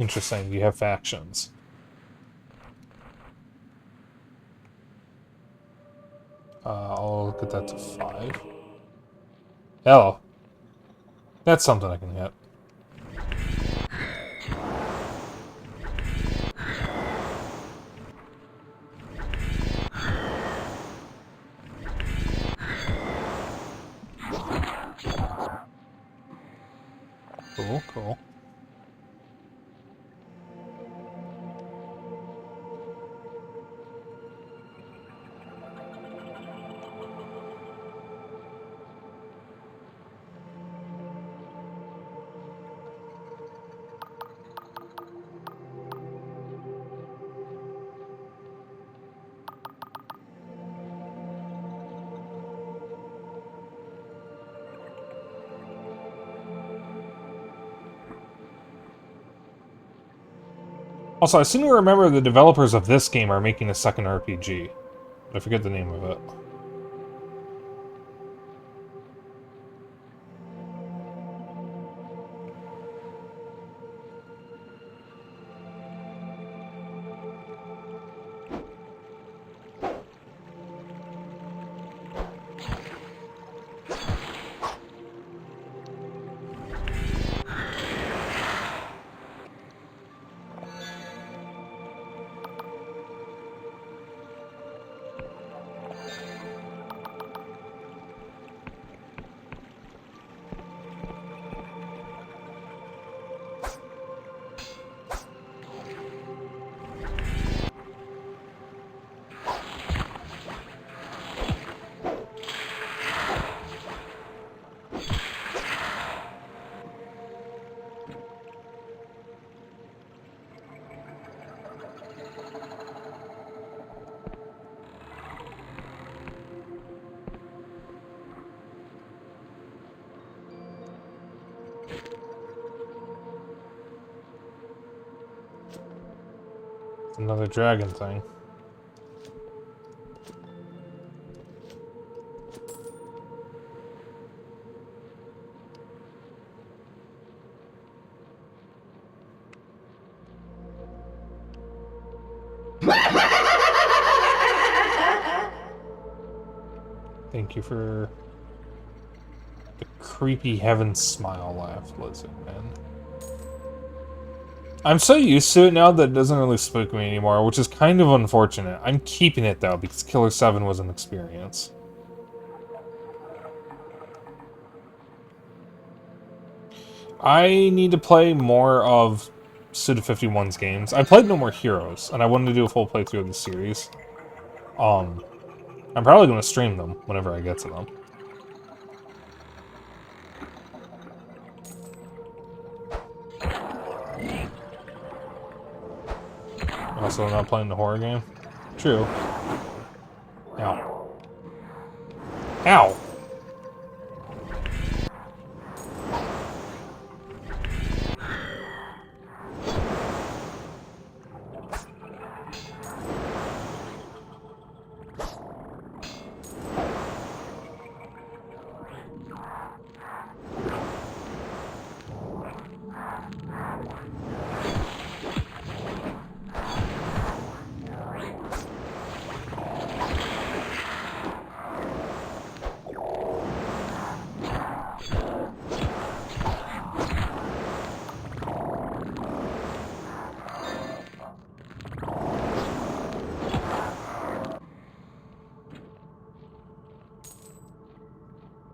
Speaker 1: Interesting, you have factions. I'll look at that to 5. Hello. That's something I can hit. Cool, cool. Also, I seem to remember the developers of this game are making a second RPG. But I forget the name of it. Another dragon thing. Thank you for the creepy heaven smile laugh, lizard man. I'm so used to it now that it doesn't really spook me anymore, which is kind of unfortunate. I'm keeping it though, because Killer 7 was an experience. I need to play more of Suda51's games. I played No More Heroes, and I wanted to do a full playthrough of the series. I'm probably going to stream them whenever I get to them. Also, not playing the horror game. True. Ow. Ow!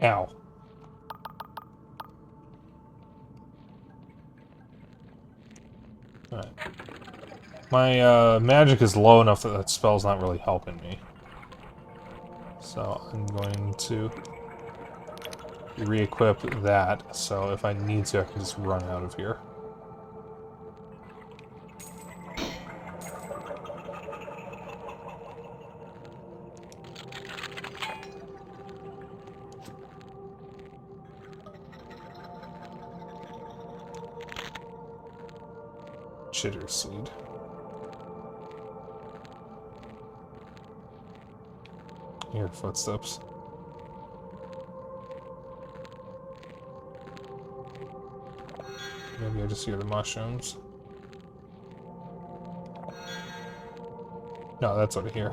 Speaker 1: Ow. Alright. My magic is low enough that that spell's not really helping me. So I'm going to re-equip that, so if I need to, I can just run out of here. Chitter seed. Here, footsteps. Maybe I just hear the mushrooms. No, that's over here.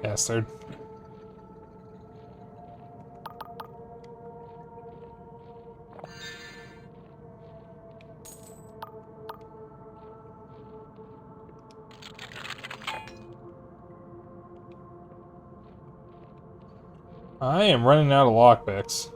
Speaker 1: Bastard. I am running out of lockpicks.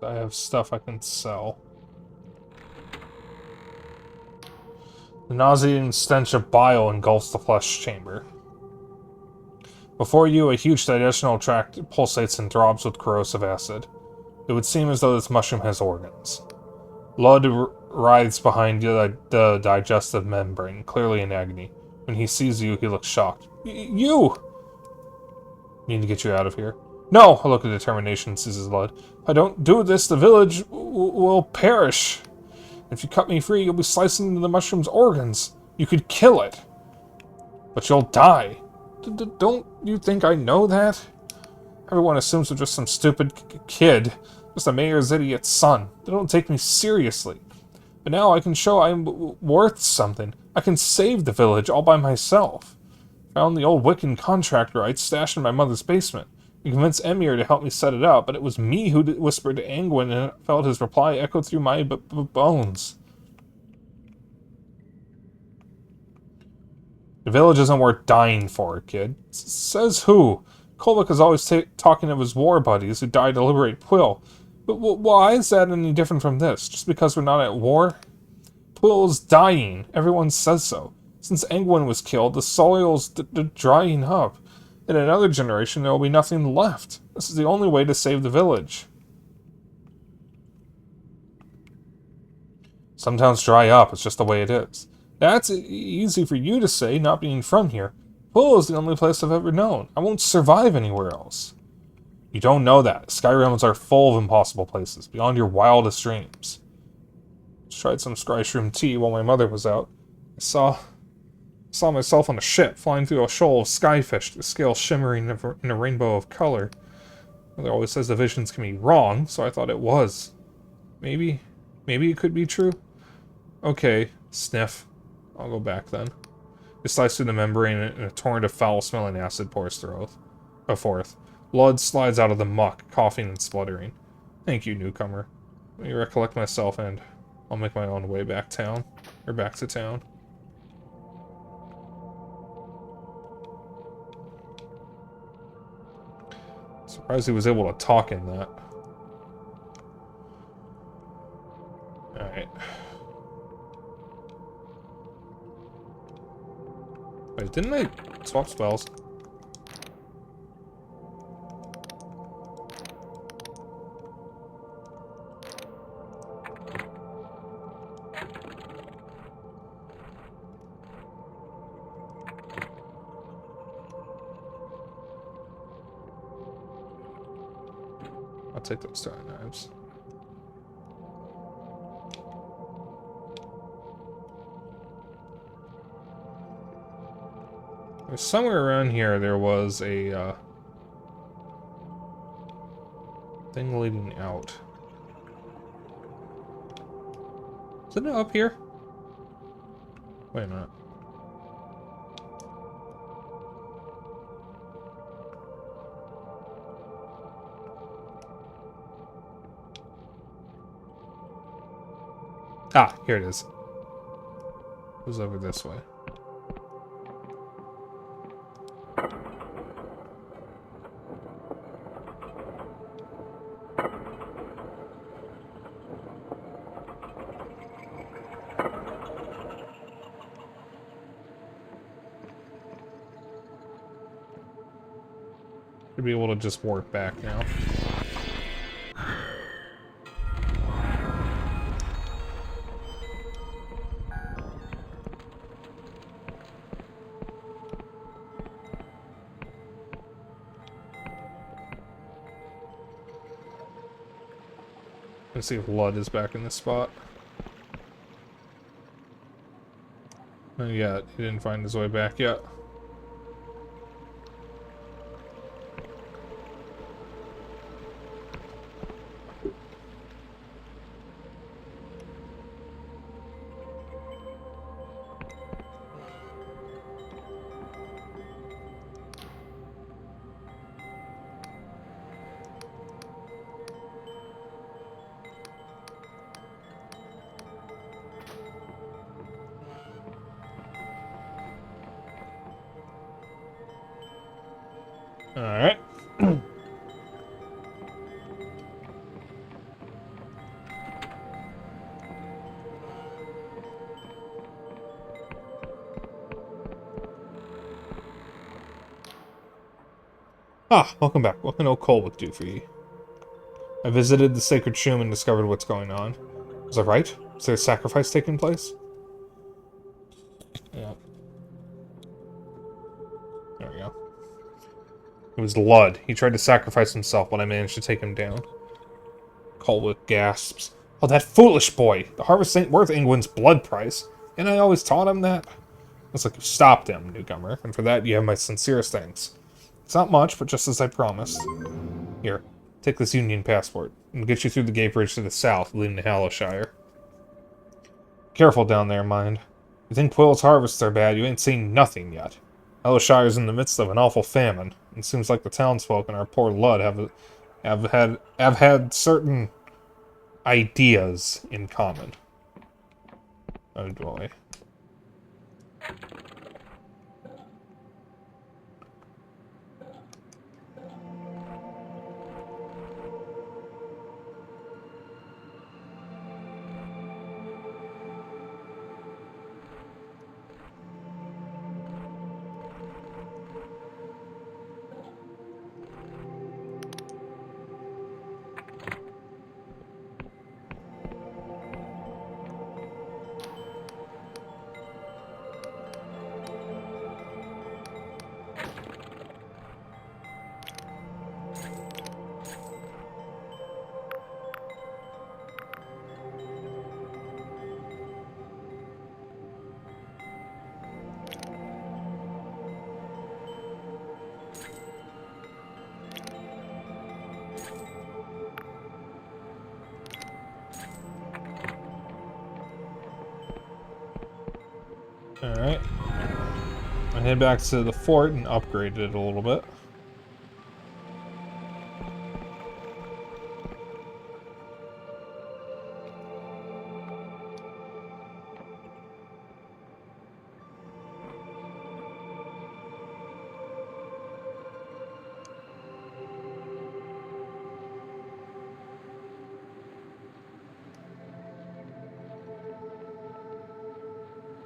Speaker 1: I have stuff I can sell. The nauseating stench of bile engulfs the flesh chamber. Before you, a huge digestional tract pulsates and throbs with corrosive acid. It would seem as though this mushroom has organs. Blood writhes behind the digestive membrane, clearly in agony. When he sees you, he looks shocked. You! Need to get you out of here. No! A look of determination seizes Lud. If I don't do this, the village will perish. If you cut me free, you'll be slicing into the mushroom's organs. You could kill it. But you'll die. Don't you think I know that? Everyone assumes I'm just some stupid kid. Just a mayor's idiot's son. They don't take me seriously. But now I can show I'm worth something. I can save the village all by myself. Found the old Wiccan contractor I'd stashed in my mother's basement. I convinced Emir to help me set it up, but it was me who whispered to Angwin, and I felt his reply echo through my bones. The village isn't worth dying for, kid. Says who? Kolvik is always talking of his war buddies who died to liberate Quill. But why is that any different from this? Just because we're not at war? Quill is dying. Everyone says so. Since Engwyn was killed, the soil's drying up. In another generation, there will be nothing left. This is the only way to save the village. Some towns dry up. It's just the way it is. That's easy for you to say, not being from here. Quill is the only place I've ever known. I won't survive anywhere else. You don't know that. Skyrims are full of impossible places, beyond your wildest dreams. Just tried some Skryshroom tea while my mother was out. I saw myself on a ship, flying through a shoal of skyfish, the scale shimmering in a rainbow of color. Mother always says the visions can be wrong, so I thought it was. Maybe it could be true? Okay, sniff. I'll go back then. It slices through the membrane and a torrent of foul-smelling acid pours forth. Blood slides out of the muck, coughing and spluttering. Thank you, newcomer. Let me recollect myself and I'll make my own way back to town. Surprised he was able to talk in that. Alright. Wait, didn't I swap spells? I'll take those throwing knives. Somewhere around here there was a thing leading out. Isn't it up here? Wait a minute. Ah, here it is. It was over this way. Should be able to just warp back now. Let's see if Lud is back in this spot. Not yet. He didn't find his way back yet. Alright. Welcome back. What can old Kolvik do for you? I visited the sacred tomb and discovered what's going on. Was I right? Was there a sacrifice taking place? Yeah. There we go. It was Lud. He tried to sacrifice himself, but I managed to take him down. Kolvik gasps. Oh, that foolish boy! The harvest ain't worth Engwyn's blood price. And I always taught him that. Looks like you stopped him, newcomer, and for that you have my sincerest thanks. It's not much, but just as I promised. Here, take this Union passport. It'll get you through the gate bridge to the south, leading to Hallowshire. Careful down there, mind. You think Quill's harvests are bad, you ain't seen nothing yet. Hallowshire's in the midst of an awful famine. It seems like the townsfolk and our poor Lud have had certain ideas in common. Oh boy. Alright. I head back to the fort and upgrade it a little bit.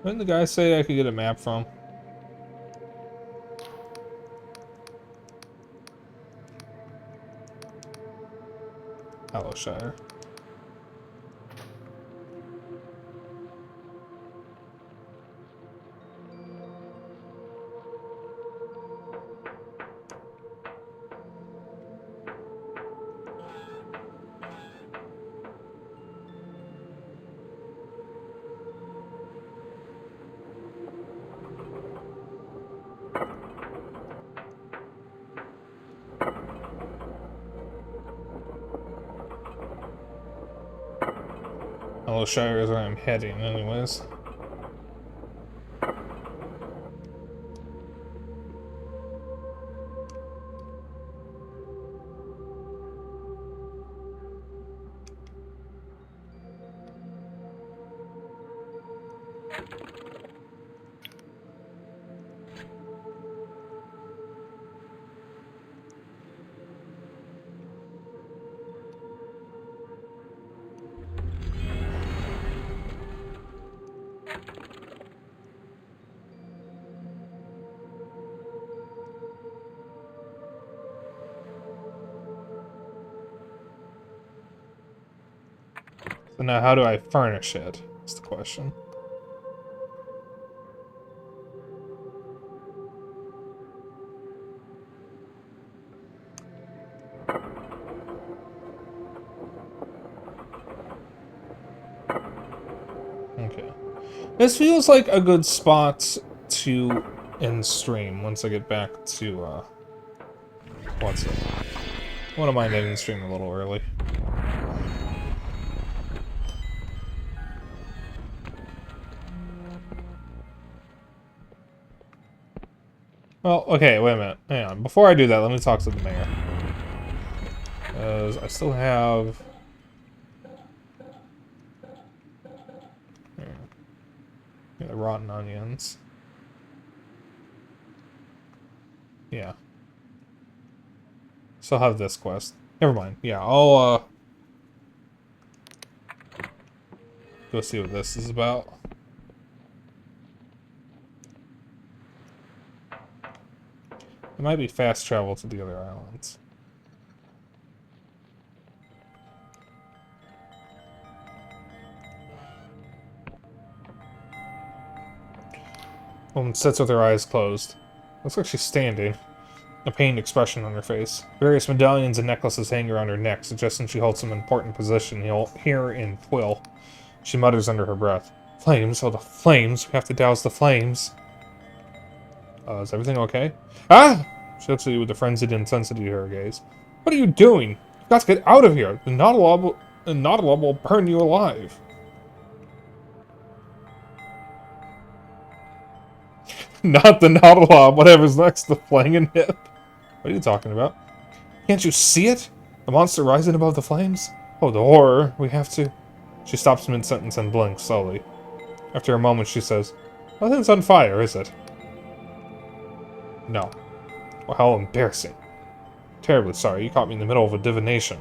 Speaker 1: Where did the guy say I could get a map from? Shire. Shire is where I'm heading, anyways. So now how do I furnish it? That's the question. Okay. This feels like a good spot to end stream once I get back to, what's it? I wouldn't mind ending stream a little early. Well, okay, wait a minute. Hang on. Before I do that, let me talk to the mayor. Because I still have... Yeah, the rotten onions. Yeah. Still have this quest. Never mind. Yeah, I'll, go see what this is about. It might be fast travel to the other islands. Woman sits with her eyes closed. Looks like she's standing. A pained expression on her face. Various medallions and necklaces hang around her neck, suggesting she holds some important position here in Quill. She mutters under her breath. Flames? Oh, the flames! We have to douse the flames. Is everything okay? Ah! She looks at you with a frenzied intensity to her gaze. What are you doing? You've got to get out of here! The Nautilus will burn you alive! Not the Nautilus, whatever's next to the flaming hip. What are you talking about? Can't you see it? The monster rising above the flames? Oh, the horror. We have to... She stops mid-sentence and blinks slowly. After a moment, she says, Nothing's on fire, is it? No. Well, how embarrassing. Terribly sorry, you caught me in the middle of a divination.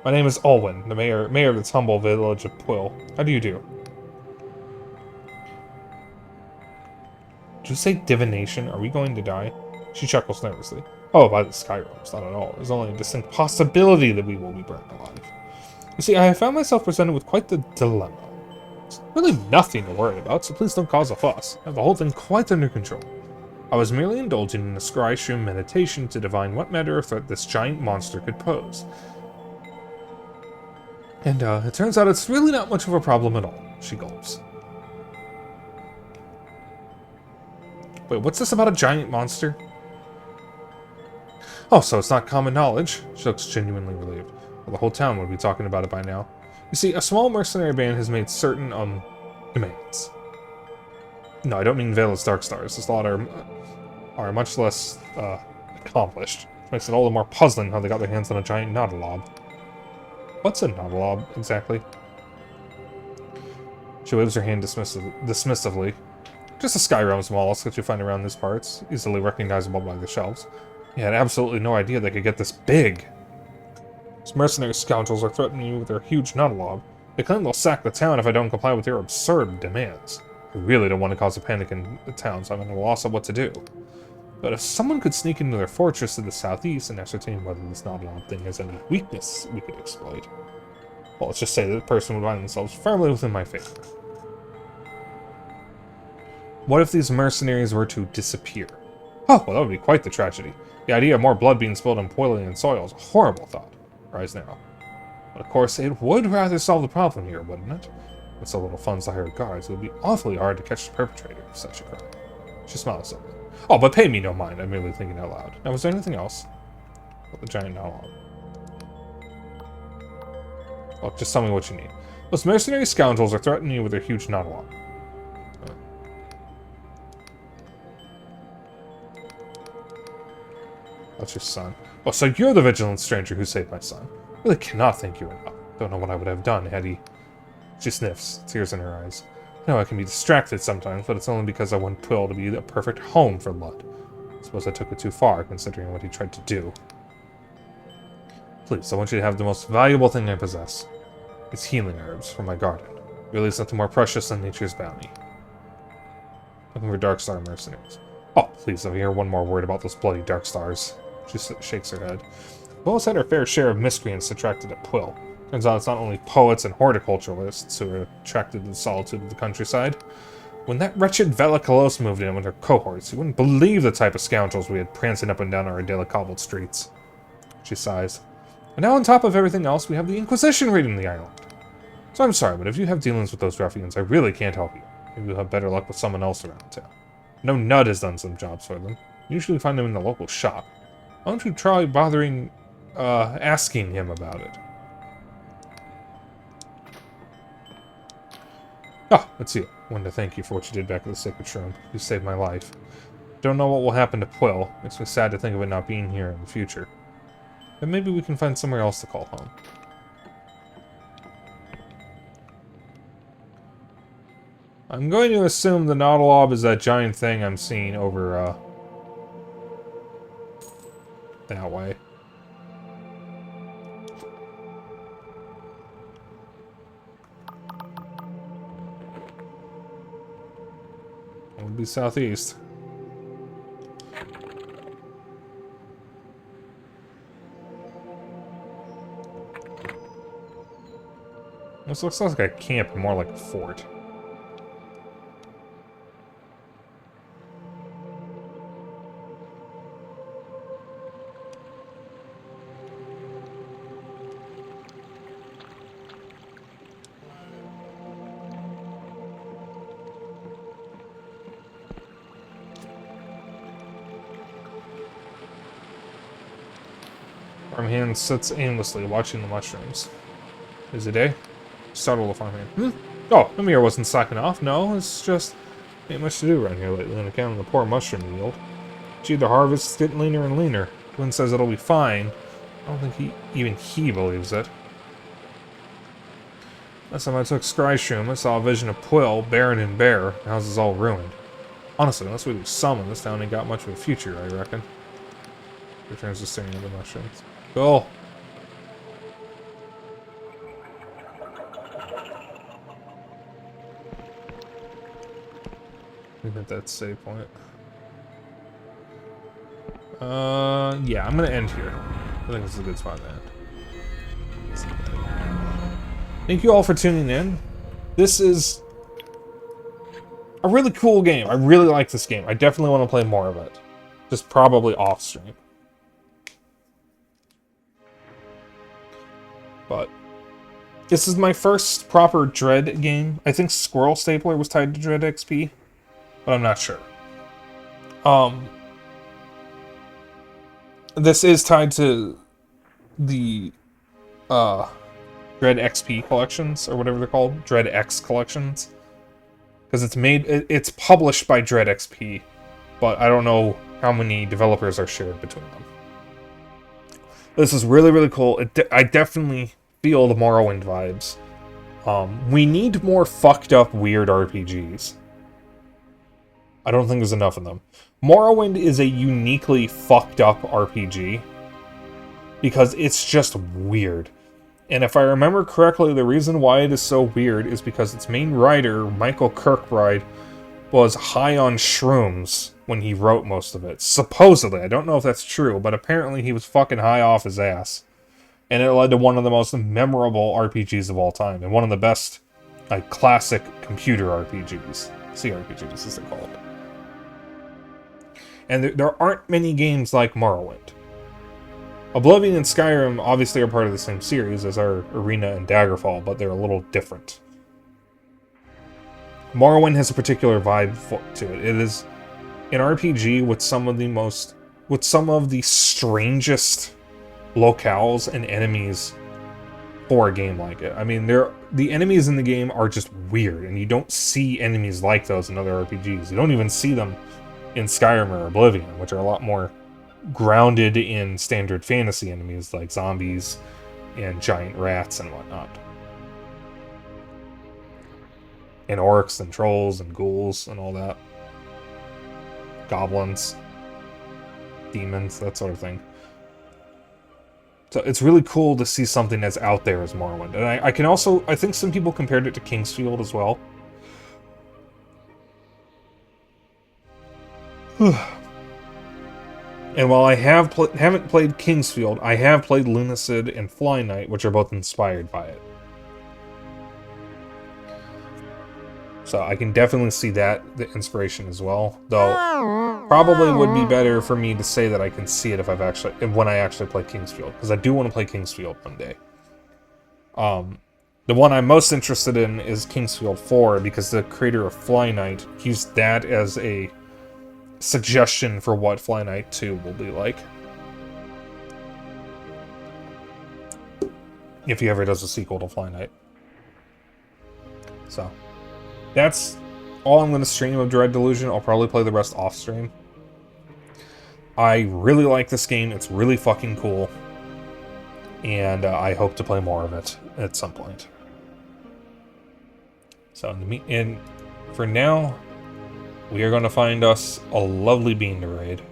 Speaker 1: My name is Olwyn, the mayor of this humble village of Quill. How do you do? Did you say divination? Are we going to die? She chuckles nervously. Oh, by the sky realms, not at all. There's only a distinct possibility that we will be burned alive. You see, I have found myself presented with quite the dilemma. It's really nothing to worry about, so please don't cause a fuss. I have the whole thing quite under control. I was merely indulging in a scry-shroom meditation to divine what manner of threat this giant monster could pose. And, it turns out it's really not much of a problem at all. She gulps. Wait, what's this about a giant monster? Oh, so it's not common knowledge. She looks genuinely relieved. Well, the whole town would be talking about it by now. You see, a small mercenary band has made certain, demands. No, I don't mean Vela's Dark Stars. This lot are much less accomplished. Which makes it all the more puzzling how they got their hands on a giant Nautilob. What's a Nautilob, exactly? She waves her hand dismissively. Just a Skyrealm's mollusk that you find around these parts, easily recognizable by the shelves. You had absolutely no idea they could get this big. These mercenary scoundrels are threatening you with their huge Nautilob. They claim they'll sack the town if I don't comply with your absurd demands. I really don't want to cause a panic in the town, so I'm at a loss of what to do. But if someone could sneak into their fortress to the southeast and ascertain whether this Nautilob thing has any weakness we could exploit, well, let's just say that the person would find themselves firmly within my favor. What if these mercenaries were to disappear? Oh, well, that would be quite the tragedy. The idea of more blood being spilled on Poilian soil is a horrible thought. Her eyes narrow. But of course, it would rather solve the problem here, wouldn't it? With so little funds to hire guards, it would be awfully hard to catch the perpetrator of such a crime. She smiled suddenly. Oh, but pay me no mind, I'm merely thinking out loud. Now, was there anything else? About the giant Nautilob. Look, just tell me what you need. Those mercenary scoundrels are threatening you with their huge Nautilob. That's your son. Oh, so you're the vigilant stranger who saved my son. I really cannot thank you enough. Don't know what I would have done had he... She sniffs, tears in her eyes. I know I can be distracted sometimes, but it's only because I want Twill to be a perfect home for Lud. I suppose I took it too far, considering what he tried to do. Please, I want you to have the most valuable thing I possess. It's healing herbs from my garden. Really, it's nothing more precious than nature's bounty. Looking for Darkstar mercenaries. Oh, please, if I hear one more word about those bloody Darkstars. She shakes her head. Will's had her fair share of miscreants attracted at Quill. Turns out it's not only poets and horticulturalists who are attracted to the solitude of the countryside. When that wretched Vela Kalos moved in with her cohorts, you wouldn't believe the type of scoundrels we had prancing up and down our idyllic cobbled streets. She sighs. And now on top of everything else, we have the Inquisition raiding the island. So I'm sorry, but if you have dealings with those ruffians, I really can't help you. Maybe you'll have better luck with someone else around town. No Nud has done some jobs for them. You usually find them in the local shop. Why don't you try bothering, asking him about it? Oh, let's see it. Wanted to thank you for what you did back at the Sacred Shroom. You saved my life. Don't know what will happen to Quill. Makes me sad to think of it not being here in the future. But maybe we can find somewhere else to call home. I'm going to assume the Nautilob is that giant thing I'm seeing over, that way. It would be southeast. This looks like a camp, more like a fort. Farmhand sits aimlessly, watching the mushrooms. Busy day? Startled the farmhand. Oh, Amir wasn't slacking off. No, it's just ain't much to do around here lately on account of the poor mushroom yield. Gee, the harvest's getting leaner and leaner. Twin says it'll be fine. I don't think even he believes it. Last time I took Scryshroom, I saw a vision of Quill, barren and bare. The house is all ruined. Honestly, unless we lose some in this town, ain't got much of a future, I reckon. Returns to staring at the mushrooms. Cool. We hit that save point. Yeah, I'm gonna end here. I think this is a good spot to end. Thank you all for tuning in. This is a really cool game. I really like this game. I definitely want to play more of it. Just probably off stream. But this is my first proper Dread game. I think Squirrel Stapler was tied to Dread XP, but I'm not sure. This is tied to the Dread XP collections, or whatever they're called. Dread X collections. Because it's published by Dread XP, but I don't know how many developers are shared between them. This is really, really cool. I definitely feel the Morrowind vibes. We need more fucked up, weird RPGs. I don't think there's enough of them. Morrowind is a uniquely fucked up RPG because it's just weird. And if I remember correctly, the reason why it is so weird is because its main writer, Michael Kirkbride, was high on shrooms when he wrote most of it. Supposedly. I don't know if that's true, but apparently he was fucking high off his ass. And it led to one of the most memorable RPGs of all time. And one of the best, like, classic computer RPGs. CRPGs, as they're called. And there aren't many games like Morrowind. Oblivion and Skyrim obviously are part of the same series as are Arena and Daggerfall, but they're a little different. Morrowind has a particular vibe to it. It is an RPG with some of the strangest locales and enemies for a game like it. I mean, the enemies in the game are just weird, and you don't see enemies like those in other RPGs. You don't even see them in Skyrim or Oblivion, which are a lot more grounded in standard fantasy enemies like zombies and giant rats and whatnot. And orcs and trolls and ghouls and all that. Goblins. Demons, that sort of thing. So it's really cool to see something that's out there as Morrowind. And I think some people compared it to Kingsfield as well. And while I haven't played Kingsfield, I have played Lunacid and Fly Knight, which are both inspired by it. So I can definitely see the inspiration as well. Though, probably would be better for me to say that I can see it when I actually play Kingsfield, because I do want to play Kingsfield one day. The one I'm most interested in is Kingsfield 4, because the creator of Fly Knight used that as a suggestion for what Fly Knight 2 will be like. If he ever does a sequel to Fly Knight. So, that's all I'm going to stream of Dread Delusion. I'll probably play the rest off stream. I really like this game. It's really fucking cool. And I hope to play more of it at some point. So, for now, we are going to find us a lovely bean to raid.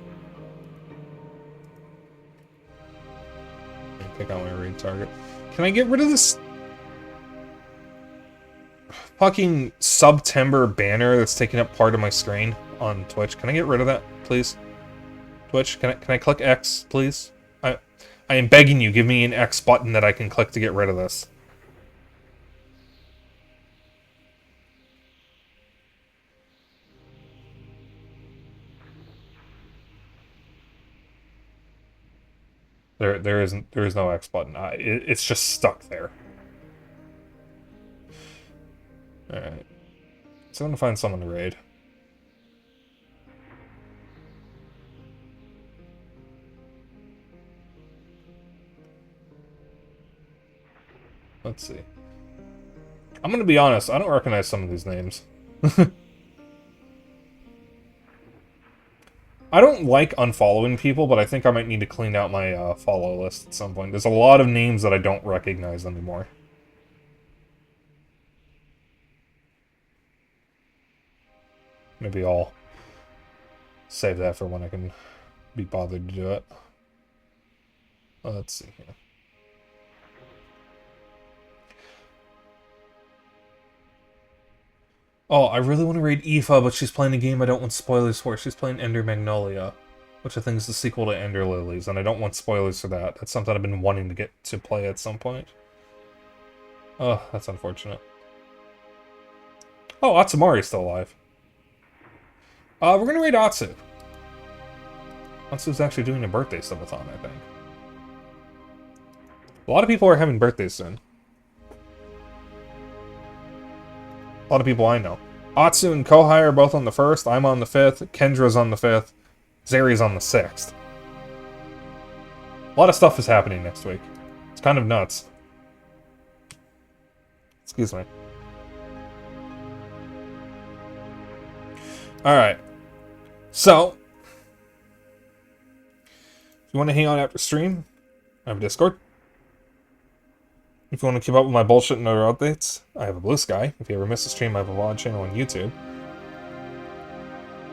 Speaker 1: Let me pick out my raid target. Can I get rid of this fucking September banner that's taking up part of my screen on Twitch? Can I get rid of that, please? Twitch, can I click X, please? I am begging you, give me an X button that I can click to get rid of this. There is no X button. It's just stuck there. Alright. So I'm gonna find someone to raid. Let's see. I'm gonna be honest, I don't recognize some of these names. I don't like unfollowing people, but I think I might need to clean out my follow list at some point. There's a lot of names that I don't recognize anymore. Maybe I'll save that for when I can be bothered to do it. Let's see here. Oh, I really want to read Aoife, but she's playing a game I don't want spoilers for. She's playing Ender Magnolia, which I think is the sequel to Ender Lilies, and I don't want spoilers for that. That's something I've been wanting to get to play at some point. Oh, that's unfortunate. Oh, Atsumari's still alive. We're gonna raid Atsu. Atsu's actually doing a birthday subathon, I think. A lot of people are having birthdays soon. A lot of people I know. Atsu and Kohai are both on the 1st, I'm on the 5th, Kendra's on the 5th, Zeri's on the 6th. A lot of stuff is happening next week. It's kind of nuts. Excuse me. Alright. So, if you want to hang out after stream, I have a Discord. If you want to keep up with my bullshit and other updates, I have a Blue Sky. If you ever miss a stream, I have a vlog channel on YouTube.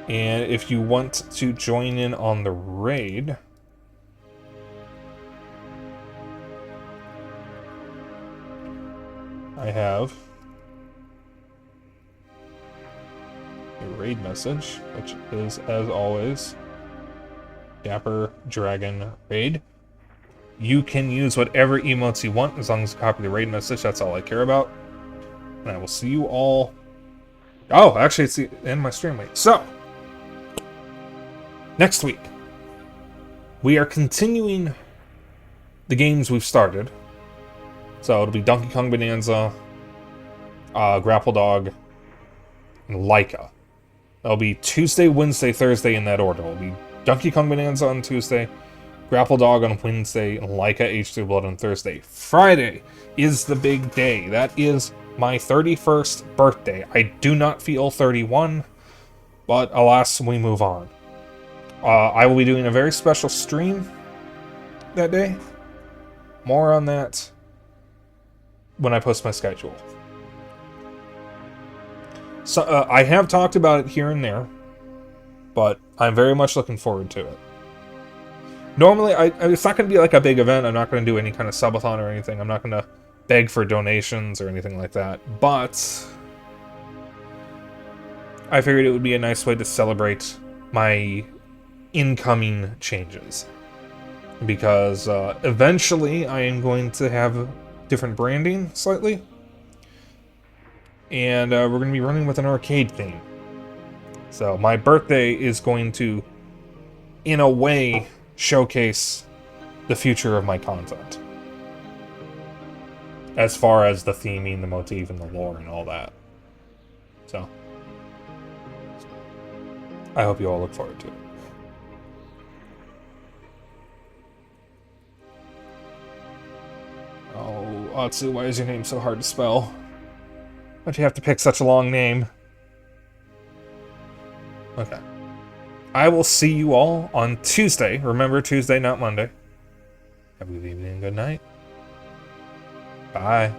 Speaker 1: And if you want to join in on the raid, I have a raid message, which is, as always, Dapper Dragon Raid. You can use whatever emotes you want as long as you copy the raid message. That's all I care about. And I will see you all. Oh, actually, it's the end of my stream. Wait. So, next week, we are continuing the games we've started. So it'll be Donkey Kong Bonanza, Grapple Dog, and Laika. That'll be Tuesday, Wednesday, Thursday in that order. It'll be Donkey Kong Bonanza on Tuesday, Grapple Dog on Wednesday, and Laika H3 Blood on Thursday. Friday is the big day. That is my 31st birthday. I do not feel 31, but alas, we move on. I will be doing a very special stream that day. More on that when I post my schedule. So I have talked about it here and there, but I'm very much looking forward to it. Normally, it's not going to be like a big event. I'm not going to do any kind of subathon or anything. I'm not going to beg for donations or anything like that. But I figured it would be a nice way to celebrate my incoming changes. Because eventually I am going to have different branding slightly. And we're going to be running with an arcade theme. So my birthday is going to, in a way, showcase the future of my content. As far as the theming, the motif, and the lore, and all that. So, I hope you all look forward to it. Oh, Atsu, why is your name so hard to spell? Why'd you have to pick such a long name? Okay. I will see you all on Tuesday. Remember, Tuesday, not Monday. Have a good evening and good night. Bye.